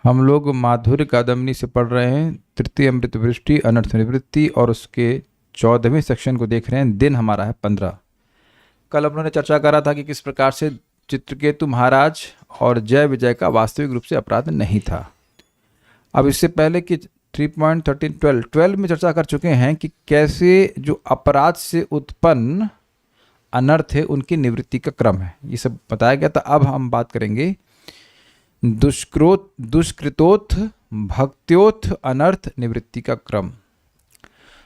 हम लोग माधुर्य कादम्बनी से पढ़ रहे हैं तृतीय अमृत वृष्टि अनर्थ निवृत्ति और उसके 14वें सेक्शन को देख रहे हैं। दिन हमारा है 15। कल उन्होंने चर्चा करा था कि किस प्रकार से चित्रकेतु महाराज और जय विजय का वास्तविक रूप से अपराध नहीं था। अब इससे पहले कि 3.13 में चर्चा कर चुके हैं कि कैसे जो अपराध से उत्पन्न अनर्थ है उनकी निवृत्ति का क्रम है, ये सब बताया गया था। अब हम बात करेंगे दुष्कृतोथ भक्त्योथ अनर्थ निवृत्ति का क्रम।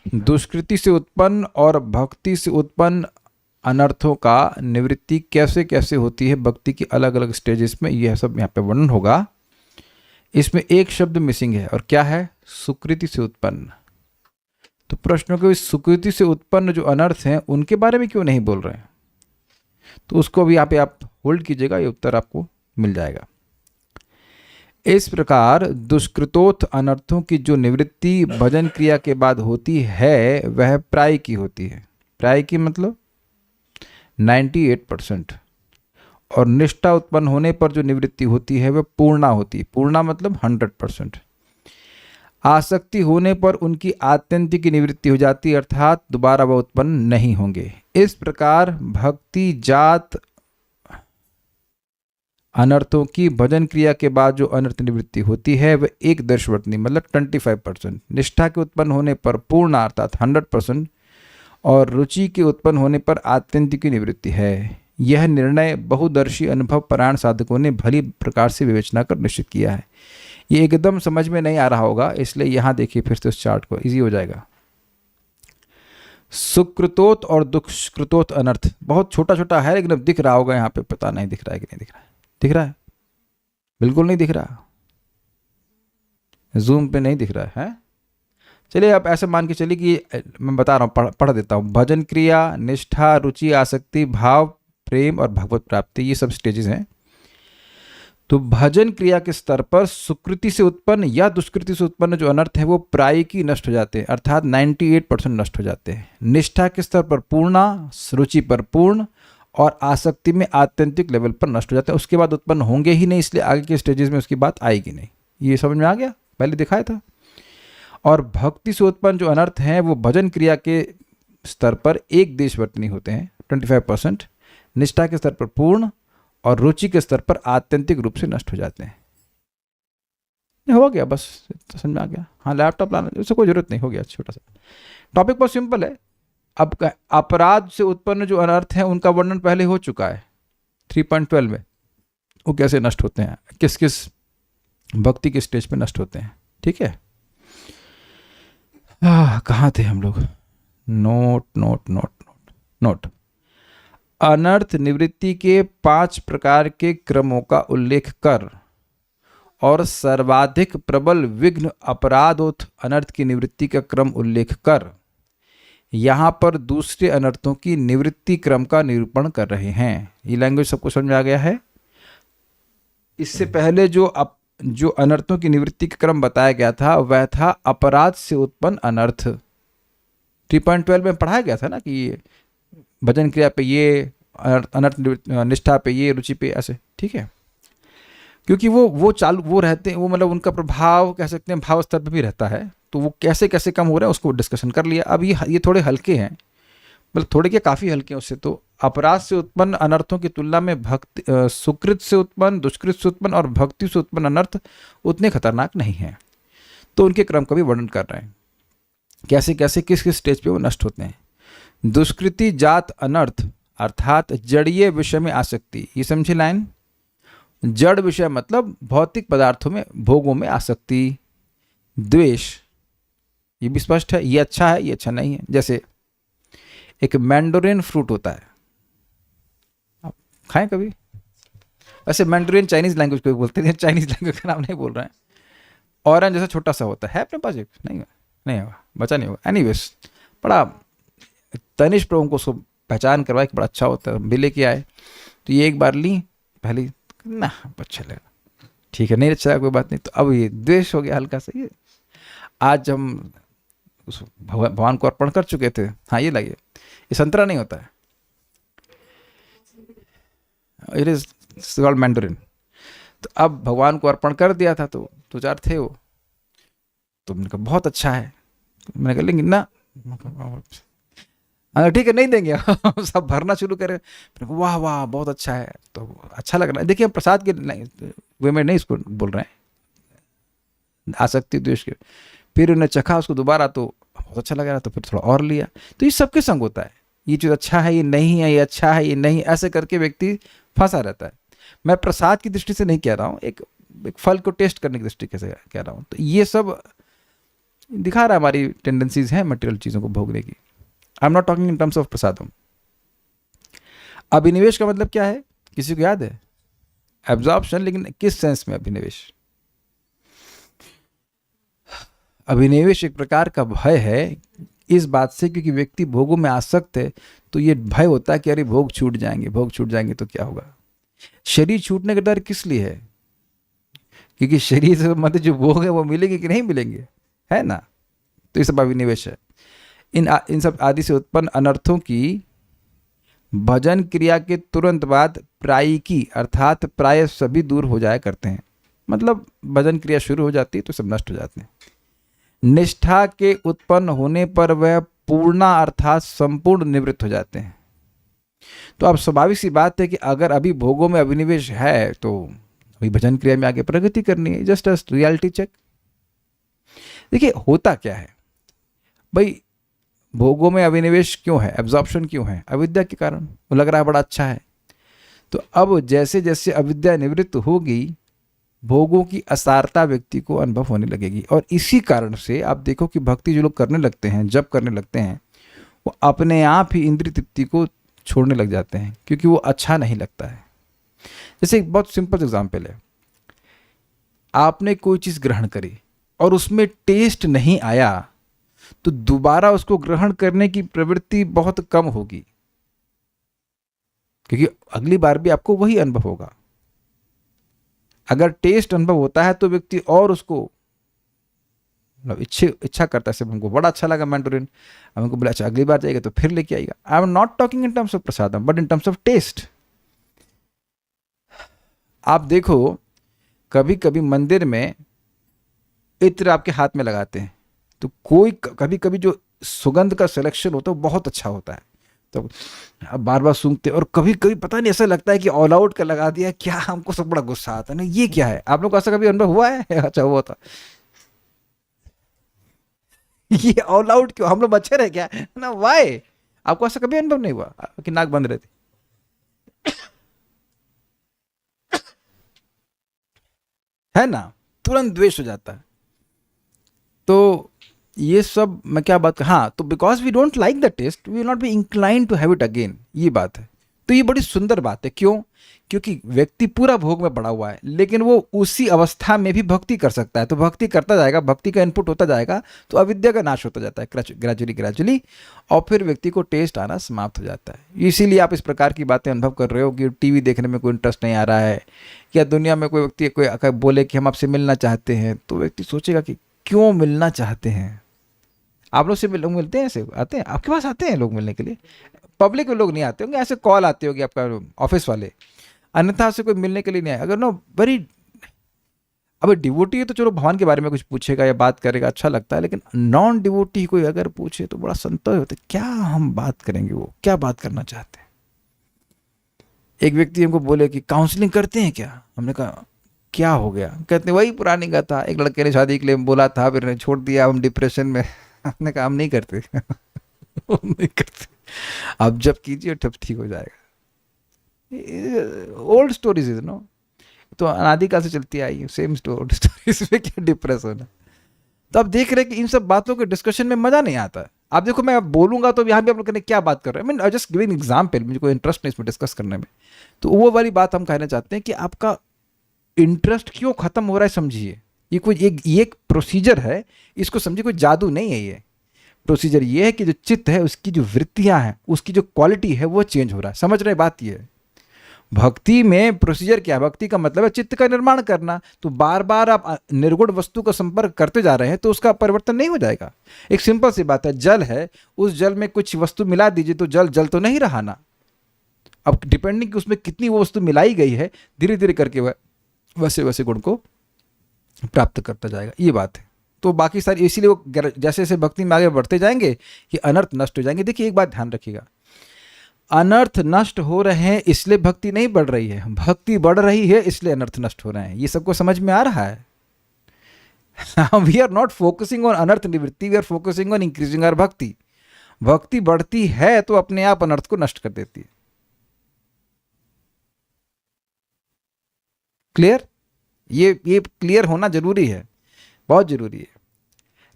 दुष्कृति से उत्पन्न और भक्ति से उत्पन्न अनर्थों का निवृत्ति कैसे कैसे होती है भक्ति की अलग अलग स्टेजेस में, यह सब यहाँ पे वर्णन होगा। इसमें एक शब्द मिसिंग है और क्या है? सुकृति से उत्पन्न। तो प्रश्न को इस सुकृति से उत्पन्न जो अनर्थ हैं उनके बारे में क्यों नहीं बोल रहे हैं, तो उसको भी यहाँ पे आप होल्ड कीजिएगा, ये उत्तर आपको मिल जाएगा। इस प्रकार दुष्कृतोथ अनर्थों की जो निवृत्ति भजन क्रिया के बाद होती है वह प्राय की होती है। प्राय की मतलब 98%। और निष्ठा उत्पन्न होने पर जो निवृत्ति होती है वह पूर्णा होती है। पूर्णा मतलब 100%। आसक्ति होने पर उनकी आत्यंतिक की निवृत्ति हो जाती है, अर्थात दोबारा वह उत्पन्न नहीं होंगे। इस प्रकार भक्ति जात अनर्थों की भजन क्रिया के बाद जो अनर्थ निवृत्ति होती है वह एक दर्शवर्तनी मतलब 25%। निष्ठा के उत्पन्न होने पर पूर्ण अर्थात 100% और रुचि के उत्पन्न होने पर आत्यंतिक की निवृत्ति है। यह निर्णय बहुदर्शी अनुभव परायण साधकों ने भली प्रकार से विवेचना कर निश्चित किया है। ये एकदम समझ में नहीं आ रहा होगा, इसलिए यहाँ देखिए फिर से उस चार्ट को, इजी हो जाएगा। सुकृतोत और दुष्कृतोत अनर्थ बहुत छोटा छोटा है लेकिन अब दिख रहा होगा यहाँ पे, पता नहीं दिख रहा है कि नहीं दिख रहा है। दिख रहा है? बिल्कुल नहीं दिख रहा, जूम पे नहीं दिख रहा है। चलिए आप ऐसे मान के चलिए कि मैं बता रहा हूँ, पढ़ देता हूँ। भजन क्रिया, निष्ठा, रुचि, आसक्ति, भाव, प्रेम और भगवत प्राप्ति, ये सब स्टेजेस हैं। तो भजन क्रिया के स्तर पर सुकृति से उत्पन्न या दुष्कृति से उत्पन्न जो अनर्थ है वो प्रायिकी नष्ट हो जाते हैं, अर्थात 98% नष्ट हो जाते हैं। निष्ठा के स्तर पर पूर्णा, रुचि पर पूर्ण और आसक्ति में आत्यंतिक लेवल पर नष्ट हो जाते हैं। उसके बाद उत्पन्न होंगे ही नहीं, इसलिए आगे के स्टेजेस में उसकी बात आएगी नहीं। ये समझ में आ गया? पहले दिखाया था। और भक्ति से उत्पन्न जो अनर्थ हैं वो भजन क्रिया के स्तर पर एक देशवर्तनी होते हैं 25%, निष्ठा के स्तर पर पूर्ण और रुचि के स्तर पर आत्यंतिक रूप से नष्ट हो जाते हैं। हो गया, बस समझ में आ गया। हाँ, लैपटॉप लाना उससे कोई जरूरत नहीं, हो गया। छोटा सा टॉपिक बहुत सिंपल है। अब अपराध से उत्पन्न जो अनर्थ हैं उनका वर्णन पहले हो चुका है 3.12 में, वो कैसे नष्ट होते हैं, किस किस भक्ति के स्टेज पे नष्ट होते हैं। ठीक है, कहाँ थे हम लोग? Note note note note note. अनर्थ निवृत्ति के 5 प्रकार के क्रमों का उल्लेख कर और सर्वाधिक प्रबल विघ्न अपराधोत्थ अनर्थ की निवृत्ति का क्रम उल्लेख कर यहाँ पर दूसरे अनर्थों की निवृत्ति क्रम का निरूपण कर रहे हैं। ये लैंग्वेज सबको समझ में आ गया है? इससे पहले जो अनर्थों की निवृत्ति का क्रम बताया गया था वह था अपराध से उत्पन्न अनर्थ। 3.12 में पढ़ाया गया था ना कि ये भजन क्रिया पे ये अनर्थ, निष्ठा पे ये, रुचि पे ऐसे। ठीक है, क्योंकि वो रहते हैं, वो मतलब उनका प्रभाव कह सकते हैं भाव स्तर पे भी रहता है, तो वो कैसे कैसे कम हो रहे हैं उसको डिस्कशन कर लिया। अब ये थोड़े हल्के हैं, मतलब थोड़े क्या काफ़ी हल्के हैं उससे। तो अपराध से उत्पन्न अनर्थों की तुलना में भक्ति, सुकृत से उत्पन्न, दुष्कृत से उत्पन्न और भक्ति से उत्पन्न अनर्थ उतने खतरनाक नहीं हैं। तो उनके क्रम का भी वर्णन कर रहे हैं, कैसे कैसे किस किस स्टेज पे वो नष्ट होते हैं। दुष्कृति जात अनर्थ अर्थात जड़ीय विषय में आसक्ति, ये समझे लाइन? जड़ विषय मतलब भौतिक पदार्थों में, भोगों में आसक्ति। द्वेष, ये भी स्पष्ट है, ये अच्छा है, ये अच्छा नहीं है। जैसे एक मैंडोरिन फ्रूट होता है, आप खाएं कभी? वैसे मैंडोरिन चाइनीज लैंग्वेज को बोलते हैं, चाइनीज लैंग्वेज का नाम नहीं बोल रहे हैं। ऑरेंज जैसा छोटा सा होता है अपने पास? एक नहीं होगा, बचा नहीं होगा। एनीवेज, बड़ा तनिष्क प्रभु को उसको पहचान करवाए कि बड़ा अच्छा होता है, भी लेके आए। तो ये एक बार ली, पहली ना अच्छा लगा, ठीक है, नहीं अच्छा कोई बात नहीं। तो अब ये द्वेष हो गया हल्का सा। ये आज हम उस भगवान को अर्पण कर चुके थे। हाँ, ये लगे, ये संतरा नहीं होता है, इट इज कॉल्ड मैंडोरिन। तो अब भगवान को अर्पण कर दिया था, तो 2-4 थे वो। तो मैंने कहा बहुत अच्छा है, मैंने कहा लेंगे ना, ठीक है नहीं देंगे। सब भरना शुरू करें, मैंने कहा वाह वाह बहुत अच्छा है, तो अच्छा लग रहा है। देखिए हम प्रसाद के वे में नहीं इसको बोल रहे हैं, आसक्ति द्वेष के। फिर उन्हें चखा उसको दोबारा, तो बहुत अच्छा लग रहा, तो फिर थोड़ा और लिया। तो ये सबके संग होता है, ये चीज़ अच्छा है, ये नहीं है, ये अच्छा है, ये नहीं, ऐसे करके व्यक्ति फंसा रहता है। मैं प्रसाद की दृष्टि से नहीं कह रहा हूँ, एक फल को टेस्ट करने की दृष्टि से कह रहा हूँ। तो ये सब दिखा रहा है हमारी टेंडेंसीज हैं मटेरियल चीज़ों को भोगने की। I am not talking in terms of prasadam. अभिनिवेश का मतलब क्या है, किसी को याद है? एब्जॉर्प्शन, लेकिन किस सेंस में अभिनिवेश? अभिनिवेश एक प्रकार का भय है इस बात से, क्योंकि व्यक्ति भोगों में आसक्त है, तो ये भय होता है कि अरे भोग छूट जाएंगे, भोग छूट जाएंगे तो क्या होगा। शरीर छूटने का डर किस लिए है? क्योंकि शरीर से मतलब जो भोग है वो मिलेंगे कि नहीं मिलेंगे, है ना। तो ये सब अभिनिवेश है। इन सब आदि से उत्पन्न अनर्थों की भजन क्रिया के तुरंत बाद प्रायिकी अर्थात प्राय सभी दूर हो जाया करते हैं। मतलब भजन क्रिया शुरू हो जाती है तो सब नष्ट हो जाते हैं। निष्ठा के उत्पन्न होने पर वह पूर्णा अर्थात संपूर्ण निवृत्त हो जाते हैं। तो अब स्वाभाविक सी बात है कि अगर अभी भोगों में अभिनिवेश है तो अभी भजन क्रिया में आगे प्रगति करनी है। Just a reality check. देखिए होता क्या है भाई, भोगों में अभिनिवेश क्यों है, एब्जॉर्प्शन क्यों है? अविद्या के कारण। वो लग रहा है बड़ा अच्छा है, तो अब जैसे जैसे अविद्या निवृत्त होगी भोगों की असारता व्यक्ति को अनुभव होने लगेगी। और इसी कारण से आप देखो कि भक्ति जो लोग करने लगते हैं, जब करने लगते हैं, वो अपने आप ही इंद्रिय तृप्ति को छोड़ने लग जाते हैं, क्योंकि वो अच्छा नहीं लगता है। जैसे एक बहुत सिंपल एग्जाम्पल है, आपने कोई चीज़ ग्रहण करी और उसमें टेस्ट नहीं आया, तो दोबारा उसको ग्रहण करने की प्रवृत्ति बहुत कम होगी, क्योंकि अगली बार भी आपको वही अनुभव होगा। अगर टेस्ट अनुभव होता है तो व्यक्ति और उसको मतलब इच्छा करता है। सिर्फ हमको बड़ा अच्छा लगा मैंडोरिन, हमको बोला अच्छा अगली बार जाएगा तो फिर लेके आएगा। I am not talking in terms of prasadam but in terms of taste. आप देखो कभी कभी मंदिर में इत्र आपके हाथ में लगाते हैं, तो कोई कभी कभी जो सुगंध का सिलेक्शन होता है वो बहुत अच्छा होता है, तो अब बार बार सूंघते। और कभी कभी पता नहीं ऐसा लगता है कि ऑल आउट का लगा दिया क्या, हमको सब बड़ा गुस्सा आता है ना, ये क्या है। आप लोग को ऐसा कभी अनुभव हुआ है? अच्छा हुआ था। ये ऑल आउट क्यों, हम लोग बच्चे रहे क्या ना, वाई? आपको ऐसा कभी अनुभव नहीं हुआ कि नाक बंद रहती? है ना, तुरंत द्वेष हो जाता है। तो ये सब मैं क्या बात कर, हाँ, तो because we don't like the taste we will not be incline to have it again, ये बात है। तो ये बड़ी सुंदर बात है। क्यों? क्योंकि व्यक्ति पूरा भोग में पड़ा हुआ है, लेकिन वो उसी अवस्था में भी भक्ति कर सकता है। तो भक्ति करता जाएगा, भक्ति का इनपुट होता जाएगा, तो अविद्या का नाश होता जाता है ग्रेजुअली, और फिर व्यक्ति को टेस्ट आना समाप्त हो जाता है। इसीलिए आप इस प्रकार की बातें अनुभव कर रहे हो कि टीवी देखने में कोई इंटरेस्ट नहीं आ रहा है, या दुनिया में कोई व्यक्ति कोई बोले कि हम आपसे मिलना चाहते हैं, तो व्यक्ति सोचेगा कि क्यों मिलना चाहते हैं। आप लोग से लोग मिलते हैं, ऐसे आते हैं आपके पास, आते हैं लोग मिलने के लिए? पब्लिक में लोग नहीं आते होंगे, ऐसे कॉल आते होंगे आपका ऑफिस वाले, अन्यथा से कोई मिलने के लिए नहीं आए। अगर नो वेरी, अब डिवोटी है तो चलो भगवान के बारे में कुछ पूछेगा या बात करेगा, अच्छा लगता है, लेकिन नॉन डिवोटी कोई अगर पूछे तो बड़ा संतोष होता है। क्या हम बात करेंगे, वो क्या बात करना चाहते हैं। एक व्यक्ति हमको बोले कि काउंसलिंग करते हैं क्या, हमने कहा क्या हो गया, कहते वही पुरानी गाथा, एक लड़के ने शादी के लिए बोला था, फिर छोड़ दिया, हम डिप्रेशन में। हमने कहा हम नहीं करते। हम नहीं करते, आप जब कीजिए तब ठीक हो जाएगा। ओल्ड स्टोरीज इज नो, तो अनादिकाल से चलती आई सेम स्टोरीज में क्या डिप्रेस होना। तो आप देख रहे हैं कि इन सब बातों के डिस्कशन में मजा नहीं आता। आप देखो मैं बोलूंगा तो यहाँ भी आप लोग कहने क्या बात कर रहे हैं, I mean just giving example, मुझे कोई इंटरेस्ट नहीं इसमें डिस्कस करने में। तो वो वाली बात हम कहना चाहते हैं कि आपका इंटरेस्ट क्यों खत्म हो रहा है, समझिए। ये कोई एक प्रोसीजर है, इसको समझिए, कोई जादू नहीं है। ये प्रोसीजर ये है कि जो चित्त है उसकी जो वृत्तियां हैं, उसकी जो क्वालिटी है वो चेंज हो रहा है। समझ रहे बात ये है। भक्ति में प्रोसीजर क्या है? भक्ति का मतलब है चित्त का निर्माण करना। तो बार बार आप निर्गुण वस्तु का संपर्क करते जा रहे हैं तो उसका परिवर्तन नहीं हो जाएगा। एक सिंपल सी बात है, जल है, उस जल में कुछ वस्तु मिला दीजिए तो जल जल तो नहीं रहा ना। अब डिपेंडिंग उसमें कितनी वो वस्तु मिलाई गई है, धीरे धीरे करके वह वैसे वैसे गुण को प्राप्त करता जाएगा, ये बात है। तो बाकी सारी इसीलिए वो जैसे जैसे भक्ति में आगे बढ़ते जाएंगे कि अनर्थ नष्ट हो जाएंगे। देखिए एक बात ध्यान रखिएगा, अनर्थ नष्ट हो रहे हैं इसलिए भक्ति नहीं बढ़ रही है, भक्ति बढ़ रही है इसलिए अनर्थ नष्ट हो रहे हैं। ये सबको समझ में आ रहा है? We are not focusing on anarth nivritti, we are focusing on increasing our bhakti. भक्ति बढ़ती है तो अपने आप अनर्थ को नष्ट कर देती है। क्लियर? ये क्लियर होना जरूरी है, बहुत जरूरी है।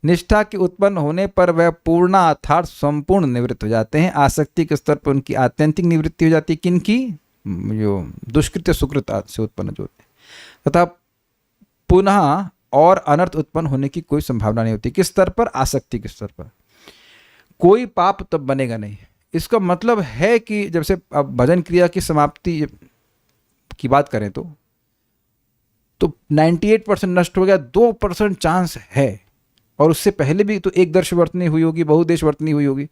निष्ठा के उत्पन्न होने पर वह पूर्ण अर्थात संपूर्ण निवृत्त हो जाते हैं। आसक्ति के स्तर पर उनकी आत्यंतिक निवृत्ति हो जाती है। किनकी? जो दुष्कृत सुकृत से उत्पन्न जो होते हैं। तथा पुनः और अनर्थ उत्पन्न होने की कोई संभावना नहीं होती। किस स्तर पर? आसक्ति के स्तर पर। कोई पाप तब बनेगा नहीं। इसका मतलब है कि जब से अब भजन क्रिया की समाप्ति की बात करें तो 98% नष्ट हो गया, 2% चांस है, और उससे पहले भी तो एक दर्श वर्तनी हुई होगी, बहुदेश वर्तनी हुई होगी,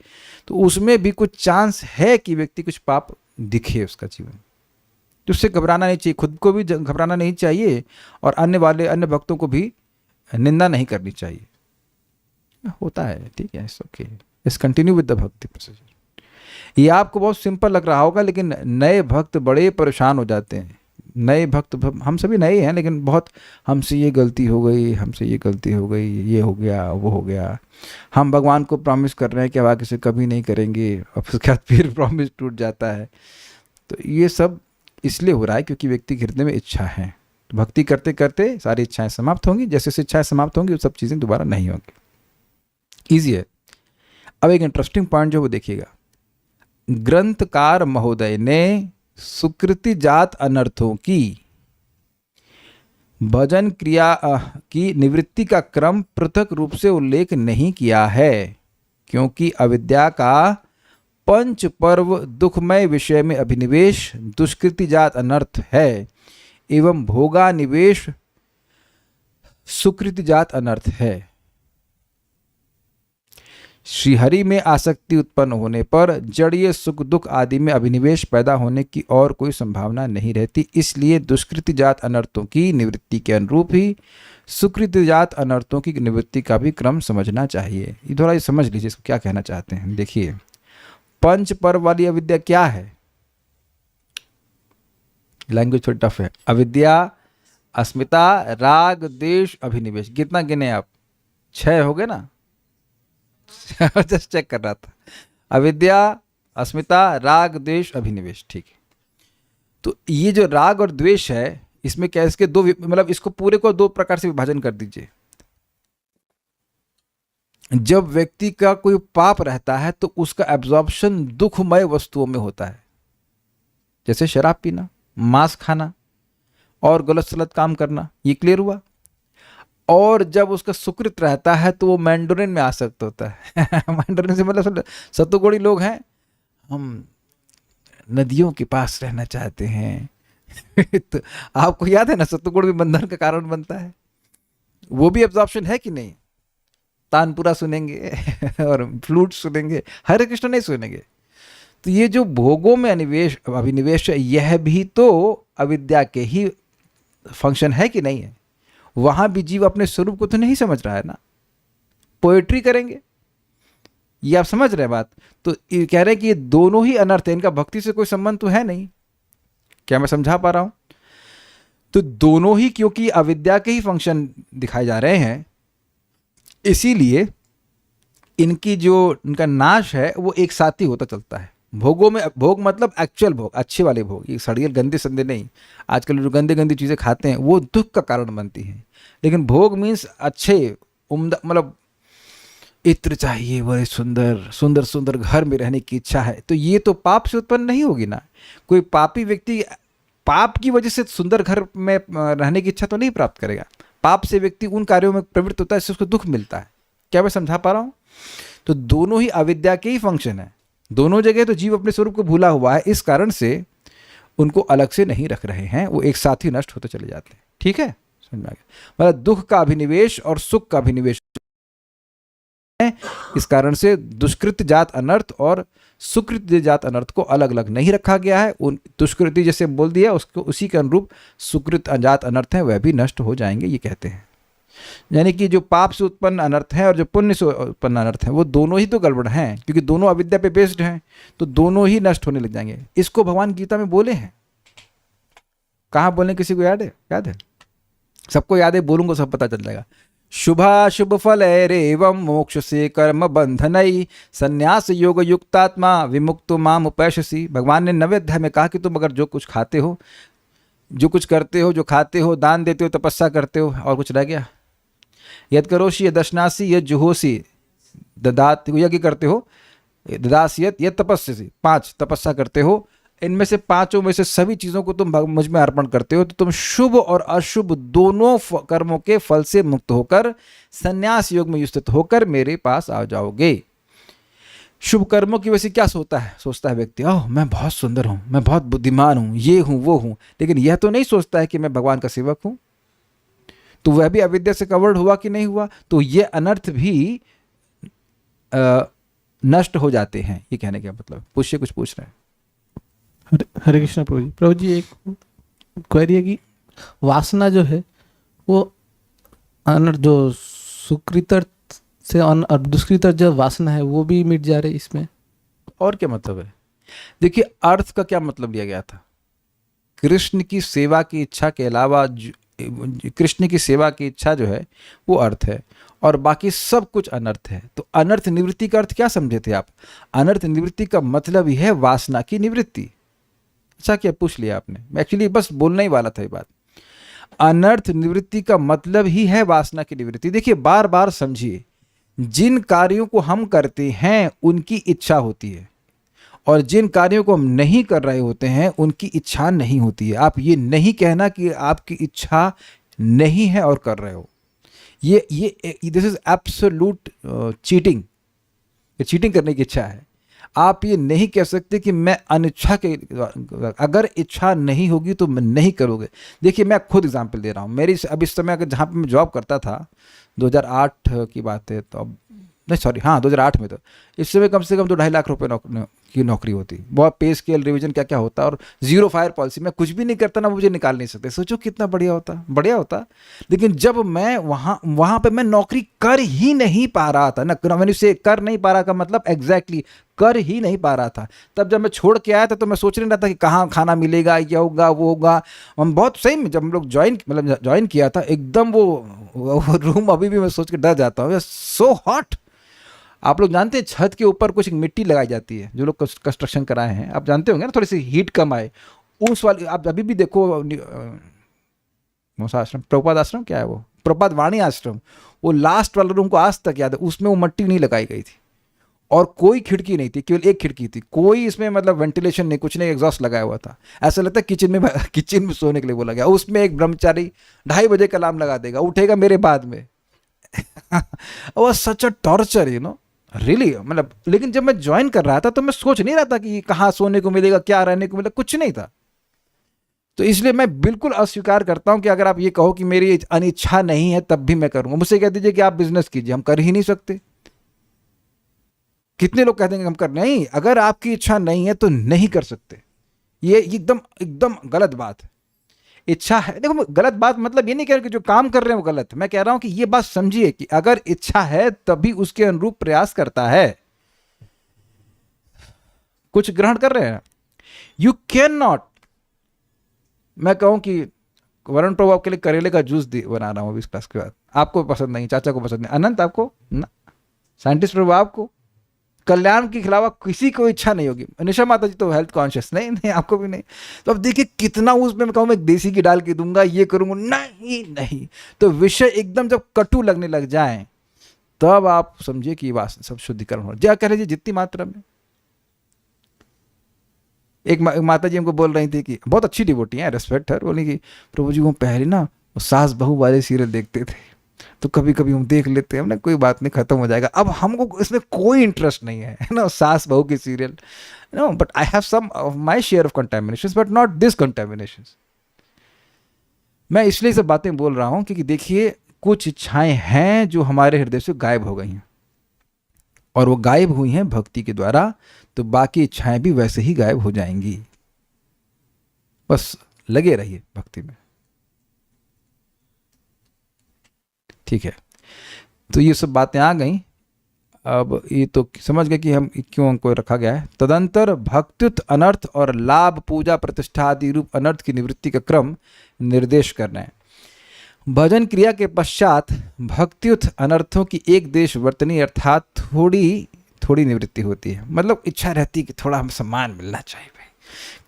तो उसमें भी कुछ चांस है कि व्यक्ति कुछ पाप दिखे उसका जीवन। तो उससे घबराना नहीं चाहिए, खुद को भी घबराना नहीं चाहिए और अन्य भक्तों को भी निंदा नहीं करनी चाहिए। होता है, ठीक है, okay, let's continue with the भक्ति प्रोसीजर। ये आपको बहुत सिंपल लग रहा होगा, लेकिन नए भक्त बड़े परेशान हो जाते हैं। नए भक्त, हम सभी नए हैं, लेकिन बहुत हमसे ये गलती हो गई, हमसे ये गलती हो गई, ये हो गया, वो हो गया। हम भगवान को प्रॉमिस कर रहे हैं कि अब आगे से कभी नहीं करेंगे, और उसके बाद फिर प्रॉमिस टूट जाता है। तो ये सब इसलिए हो रहा है क्योंकि व्यक्ति के हृदय में इच्छा है। तो भक्ति करते करते सारी इच्छाएं समाप्त होंगी, जैसे जैसे इच्छाएं समाप्त होंगी वो सब चीज़ें दोबारा नहीं होंगी। ईजी है। अब एक इंटरेस्टिंग पॉइंट जो वो देखिएगा, ग्रंथकार महोदय ने सुकृति जात अनर्थों की भजन क्रिया की निवृत्ति का क्रम पृथक रूप से उल्लेख नहीं किया है, क्योंकि अविद्या का पंच पर्व दुखमय विषय में अभिनिवेश दुष्कृति जात अनर्थ है, एवं भोगानिवेश सुकृति जात अनर्थ है। श्रीहरि में आसक्ति उत्पन्न होने पर जड़ीय सुख दुख आदि में अभिनिवेश पैदा होने की और कोई संभावना नहीं रहती। इसलिए दुष्कृति जात अनर्थों की निवृत्ति के अनुरूप ही सुकृति जात अनर्थों की निवृत्ति का भी क्रम समझना चाहिए। ये थोड़ा समझ लीजिए इसको क्या कहना चाहते हैं। देखिए, पंच पर्व वाली अविद्या क्या है? लैंग्वेज थोड़ी टफ है। अविद्या, अस्मिता, राग, द्वेष, अभिनिवेश। कितना गिने आप? 6 हो गए ना? जस्ट चेक कर रहा था। अविद्या, अस्मिता, राग, द्वेष, अभिनिवेश, ठीक है। तो ये जो राग और द्वेष है, इसमें क्या इसके दो, मतलब इसको पूरे को 2 प्रकार से विभाजन कर दीजिए। जब व्यक्ति का कोई पाप रहता है तो उसका एब्जॉर्प्शन दुखमय वस्तुओं में होता है, जैसे शराब पीना, मांस खाना और गलत सलत काम करना। ये क्लियर हुआ? और जब उसका सुकृत रहता है तो वो मैंडोरिन में आसक्त होता है। मैंडोरिन से मतलब सतुगुणी लोग हैं, हम नदियों के पास रहना चाहते हैं। तो आपको याद है ना, सतुगुण भी बंधन का कारण बनता है। वो भी एब्जॉर्प्शन है कि नहीं? तानपुरा सुनेंगे और फ्लूट सुनेंगे, हरे कृष्ण नहीं सुनेंगे। तो ये जो भोगों में अभिनिवेश है, यह भी तो अविद्या के ही फंक्शन है कि नहीं है? वहां भी जीव अपने स्वरूप को तो नहीं समझ रहा है ना, पोएट्री करेंगे। ये आप समझ रहे हैं बात? तो ये कह रहे हैं कि ये दोनों ही अनर्थ है, इनका भक्ति से कोई संबंध तो है नहीं। क्या मैं समझा पा रहा हूं? तो दोनों ही क्योंकि अविद्या के ही फंक्शन दिखाए जा रहे हैं, इसीलिए इनकी जो इनका नाश है वो एक साथ ही होता चलता है। भोगों में, भोग मतलब एक्चुअल भोग, अच्छे वाले भोग, ये सड़ियल गंदे संदे नहीं। आजकल जो गंदे गंदी चीज़ें खाते हैं वो दुख का कारण बनती हैं, लेकिन भोग मीन्स अच्छे, उम्दा, मतलब इत्र चाहिए, बड़े सुंदर सुंदर सुंदर घर में रहने की इच्छा है, तो ये तो पाप से उत्पन्न नहीं होगी ना। कोई पापी व्यक्ति पाप की वजह से सुंदर घर में रहने की इच्छा तो नहीं प्राप्त करेगा। पाप से व्यक्ति उन कार्यों में प्रवृत्त होता है जिससे उसको दुख मिलता है। क्या मैं समझा पा रहा हूँ? तो दोनों ही अविद्या के ही फंक्शन है। दोनों जगह तो जीव अपने स्वरूप को भूला हुआ है, इस कारण से उनको अलग से नहीं रख रहे हैं, वो एक साथ ही नष्ट होते चले जाते हैं। ठीक है, समझ में आ गया? मतलब दुख का अभिनिवेश और सुख का अभिनिवेश इस कारण से दुष्कृत जात अनर्थ और सुकृत जात अनर्थ को अलग अलग नहीं रखा गया है। उन दुष्कृति जैसे बोल दिया उसको, उसी के अनुरूप सुकृत जात अनर्थ हैं वह भी नष्ट हो जाएंगे, ये कहते हैं। यानी कि जो पाप से उत्पन्न अनर्थ है और जो पुण्य से उत्पन्न अनर्थ है वो दोनों ही तो गड़बड़ हैं, क्योंकि दोनों अविद्या पे बेस्ड हैं, तो दोनों ही नष्ट होने लग जाएंगे। इसको भगवान गीता में बोले हैं। कहाँ बोले, किसी को याद है? याद है? सबको याद है, बोलूंगा सब पता चल जाएगा। शुभाशुभ फल एवं मोक्ष से कर्म बंधनई संन्यास योग युक्तात्मा विमुक्तो माम उपैषसी। भगवान ने 9वें अध्याय में कहा कि तुम अगर जो कुछ खाते हो, जो कुछ करते हो, जो खाते हो, दान देते हो, तपस्या करते हो, और कुछ रह गया? यद करोषि यद दशनासी यद जुहोसी ददात, यज्ञ करते हो, ददासी यद तपस्यसी, 5 तपस्या करते हो, इनमें से 5 में से सभी चीज़ों को तुम मुझ में अर्पण करते हो, तो तुम शुभ और अशुभ दोनों कर्मों के फल से मुक्त होकर संन्यास योग में स्थित होकर मेरे पास आ जाओगे। शुभ कर्मों की वजह से क्या सोचता है व्यक्ति, ओह मैं बहुत सुंदर हूँ, मैं बहुत बुद्धिमान हूँ, ये हूँ वो हूँ, लेकिन यह तो नहीं सोचता है कि मैं भगवान का सेवक हूँ। तो वह भी अविद्या से कवर्ड हुआ कि नहीं हुआ? तो ये अनर्थ भी नष्ट हो जाते हैं, ये कहने का मतलब। पूछिए, कुछ पूछ रहे हैं? हरे कृष्ण प्रभु जी। प्रभु जी, एक क्वेरी है कि वासना जो है वो अनर्थ, जो सुकृत से और दुष्कृत जो वासना है वो भी मिट जा रही इसमें, और क्या मतलब है? देखिए, अर्थ का क्या मतलब लिया गया था? कृष्ण की सेवा की इच्छा के अलावा कृष्ण की सेवा की इच्छा जो है वो अर्थ है, और बाकी सब कुछ अनर्थ है। तो अनर्थ निवृत्ति का अर्थ क्या समझे थे आप? अनर्थ निवृत्ति का मतलब ही है वासना की निवृत्ति। अच्छा क्या पूछ लिया आपने, मैं एक्चुअली बस बोलना ही वाला था ये बात। अनर्थ निवृत्ति का मतलब ही है वासना की निवृत्ति। देखिए, बार बार समझिए, जिन कार्यों को हम करते हैं उनकी इच्छा होती है, और जिन कार्यों को हम नहीं कर रहे होते हैं उनकी इच्छा नहीं होती है। आप ये नहीं कहना कि आपकी इच्छा नहीं है और कर रहे हो, ये दिस इज एब्सोल्यूट चीटिंग। ये चीटिंग करने की इच्छा है। आप ये नहीं कह सकते कि मैं अनिच्छा के, अगर इच्छा नहीं होगी तो मैं नहीं करोगे। देखिए, मैं खुद एग्जांपल दे रहा हूँ। मेरी अब इस समय अगर जहाँ पे मैं जॉब करता था, 2008 की बात है, तो अब नहीं सॉरी हाँ 2008 में, तो इस समय कम से कम 2-2.5 लाख रुपए की नौकरी होती। बहुत पे स्केल रिवीजन क्या क्या होता, और 0 फायर पॉलिसी। मैं कुछ भी नहीं करता ना, मुझे निकाल नहीं सकते। सोचो कितना बढ़िया होता। लेकिन जब मैं वहाँ पे मैं नौकरी कर ही नहीं पा रहा था ना, मैंने से कर नहीं पा रहा का मतलब एग्जैक्टली कर ही नहीं पा रहा था। तब जब मैं छोड़ के आया था तो मैं सोच नहीं रहा था कि कहाँ खाना मिलेगा, क्या होगा, वो होगा। हम बहुत सही में जब हम लोग ज्वाइन किया था, एकदम वो रूम अभी भी मैं सोच के डर जाता हूँ, सो हॉट। आप लोग जानते हैं छत के ऊपर कुछ मिट्टी लगाई जाती है, जो लोग कंस्ट्रक्शन कराए हैं आप जानते होंगे ना, थोड़ी सी हीट कम आए उस वाली। आप अभी भी देखो आश्रम, प्रभुपाद आश्रम, क्या है वो, प्रभुपाद वाणी आश्रम, वो लास्ट वाला रूम को आज तक याद है, उसमें वो मिट्टी नहीं लगाई गई थी, और कोई खिड़की नहीं थी, केवल एक खिड़की थी, कोई इसमें मतलब वेंटिलेशन नहीं, कुछ नहीं, एग्जॉस्ट लगाया हुआ था। ऐसा लगता है किचन में सोने के लिए बोला गया। उसमें एक ब्रह्मचारी 2:30 बजे का अलार्म लगा देगा, उठेगा मेरे बाद में। वो such a torture, you know, really मतलब। लेकिन जब मैं ज्वाइन कर रहा था तो मैं सोच नहीं रहा था कि कहाँ सोने को मिलेगा, क्या रहने को मिलेगा, कुछ नहीं था। तो इसलिए मैं बिल्कुल अस्वीकार करता हूं कि अगर आप ये कहो कि मेरी अनिच्छा नहीं है तब भी मैं करूंगा। मुझसे कह दीजिए कि आप बिजनेस कीजिए, हम कर ही नहीं सकते। कितने लोग कह देंगे हम कर नहीं, अगर आपकी इच्छा नहीं है तो नहीं कर सकते। ये एकदम गलत बात है। इच्छा है, देखो गलत बात मतलब ये नहीं कह रहा कि जो काम कर रहे हैं वो गलत है। मैं कह रहा हूं कि ये बात समझिए कि अगर इच्छा है तभी उसके अनुरूप प्रयास करता है। कुछ ग्रहण कर रहे हैं, यू कैन नॉट। मैं कहूं कि वरुण प्रभु आपके लिए करेले का जूस बना रहा हूं इस क्लास के बाद, आपको पसंद नहीं, चाचा को पसंद नहीं, अनंत आपको ना, साइंटिस्ट प्रभु आपको, कल्याण के खिलाफ किसी को इच्छा नहीं होगी। निशा माता जी तो हेल्थ कॉन्शियस, नहीं आपको भी नहीं। तो अब देखिए कितना उसमें मैं कहूँ मैं देसी की डाल के दूंगा, ये करूंगा, नहीं। तो विषय एकदम जब कटु लगने लग जाए तब आप समझिए कि बात सब शुद्धिकरण हो जाए। कह लीजिए जितनी मात्रा में। एक माता जी हमको बोल रही थी कि बहुत अच्छी डिवोटी है, रेस्पेक्ट हर, बोली कि प्रभु जी वो पहले ना वो सास बहू वाले सीरियल देखते थे, तो कभी कभी हम देख लेते हैं, हमने कोई बात नहीं, खत्म हो जाएगा। अब हमको इसमें कोई इंटरेस्ट नहीं है ना सास बहू की serial, no, but I have some of my share of contaminations, but not this contaminations. मैं इसलिए सब बातें बोल रहा हूं क्योंकि देखिए कुछ इच्छाएं हैं जो हमारे हृदय से गायब हो गई हैं। और वो गायब हुई हैं भक्ति के द्वारा, तो बाकी इच्छाएं भी वैसे ही गायब हो जाएंगी। बस लगे रहिए भक्ति में। ठीक है, तो ये सब बातें आ गई। अब ये तो समझ गए कि हम क्यों हमको रखा गया है। तदंतर भक्त्युत अनर्थ और लाभ पूजा प्रतिष्ठा आदि रूप अनर्थ की निवृत्ति का क्रम निर्देश करना है। भजन क्रिया के पश्चात भक्त्युत अनर्थों की एक देश वर्तनी अर्थात थोड़ी थोड़ी निवृत्ति होती है। मतलब इच्छा रहती है कि थोड़ा हम सम्मान मिलना चाहिए भाई।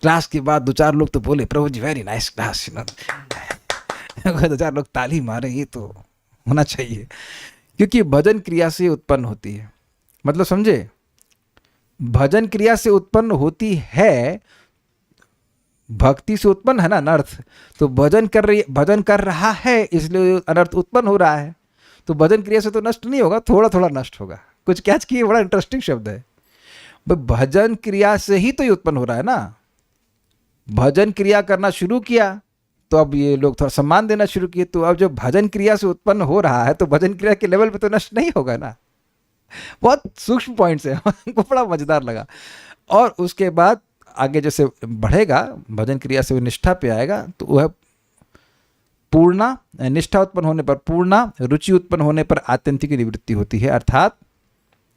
क्लास के बाद 2-4 लोग तो बोले प्रभु जी वेरी नाइस क्लास, 2-4 लोग ताली मारे, ये तो होना चाहिए, क्योंकि भजन क्रिया से उत्पन्न होती है। मतलब समझे, भजन क्रिया से उत्पन्न होती है, भक्ति से उत्पन्न है ना अनर्थ, तो भजन कर रहा है इसलिए अनर्थ उत्पन्न हो रहा है। तो भजन क्रिया से तो नष्ट नहीं होगा, थोड़ा थोड़ा नष्ट होगा। कुछ कैच किए, बड़ा इंटरेस्टिंग शब्द है। भजन क्रिया से ही तो ये उत्पन्न हो रहा है ना। भजन क्रिया करना शुरू किया तो अब ये लोग थोड़ा सम्मान देना शुरू किए, तो अब जब भजन क्रिया से उत्पन्न हो रहा है तो भजन क्रिया के लेवल पे तो नष्ट नहीं होगा ना। बहुत सूक्ष्म पॉइंट्स है, हमको बड़ा मजेदार लगा। और उसके बाद आगे जैसे बढ़ेगा भजन क्रिया से वो निष्ठा पे आएगा, तो वह पूर्णा, निष्ठा उत्पन्न होने पर पूर्णा, रुचि उत्पन्न होने पर आत्यंतिक निवृत्ति होती है। अर्थात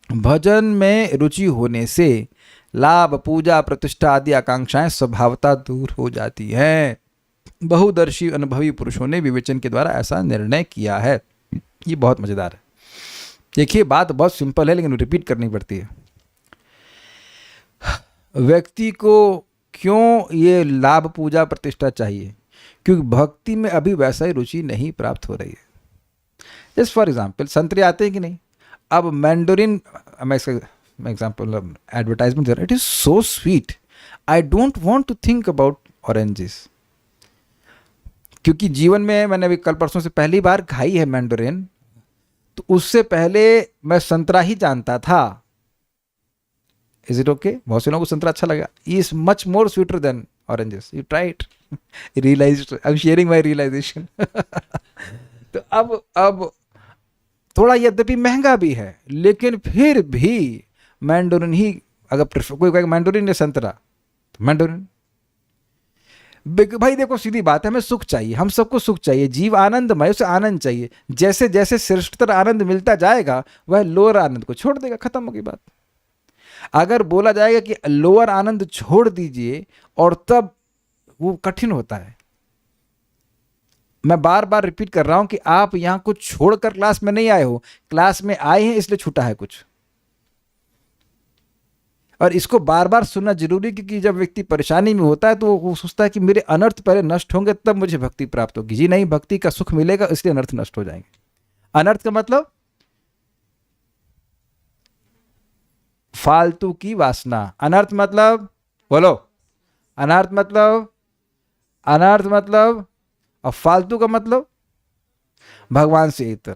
भजन में रुचि होने से लाभ पूजा प्रतिष्ठा आदि आकांक्षाएं स्वभावतः दूर हो जाती हैं। बहुदर्शी अनुभवी पुरुषों ने विवेचन के द्वारा ऐसा निर्णय किया है। ये बहुत मजेदार है। देखिए, बात बहुत सिंपल है लेकिन रिपीट करनी पड़ती है। व्यक्ति को क्यों ये लाभ पूजा प्रतिष्ठा चाहिए? क्योंकि भक्ति में अभी वैसा ही रुचि नहीं प्राप्त हो रही है। जस्ट फॉर एग्जाम्पल, संतरे आते हैं कि नहीं? अब मैंडोरिन, मैं इसका एग्जाम्पल एडवर्टाइजमेंट दे रहा, it is so sweet, I don't want to think about oranges. क्योंकि जीवन में मैंने अभी कल परसों से पहली बार खाई है मैंडोरिन, तो उससे पहले मैं संतरा ही जानता था। Is it okay? बहुत से लोगों को संतरा अच्छा लगा। Is much more sweeter than oranges, you try it, realise, I am sharing my realisation. तो अब थोड़ा यद्यपि महंगा भी है, लेकिन फिर भी मैंडोरिन ही, अगर कोई कहेगा मैंडोरिन या संतरा, तो मैंडोरिन। भाई देखो, सीधी बात है, हमें सुख चाहिए, हम सबको सुख चाहिए, जीव आनंदमय, उसे आनंद चाहिए। जैसे जैसे श्रेष्ठतर आनंद मिलता जाएगा वह लोअर आनंद को छोड़ देगा, खत्म होगी बात। अगर बोला जाएगा कि लोअर आनंद छोड़ दीजिए, और तब वो कठिन होता है। मैं बार बार रिपीट कर रहा हूं कि आप यहां कुछ छोड़कर क्लास में नहीं आए हो, क्लास में आए हैं इसलिए छूटा है कुछ। और इसको बार बार सुनना जरूरी, क्योंकि जब व्यक्ति परेशानी में होता है तो वो सोचता है कि मेरे अनर्थ पहले नष्ट होंगे तब मुझे भक्ति प्राप्त होगी। जी नहीं, भक्ति का सुख मिलेगा इसलिए अनर्थ नष्ट हो जाएंगे। अनर्थ का मतलब फालतू की वासना। अनर्थ मतलब, बोलो, अनर्थ मतलब, अनर्थ मतलब, और फालतू का मतलब भगवान से इतर।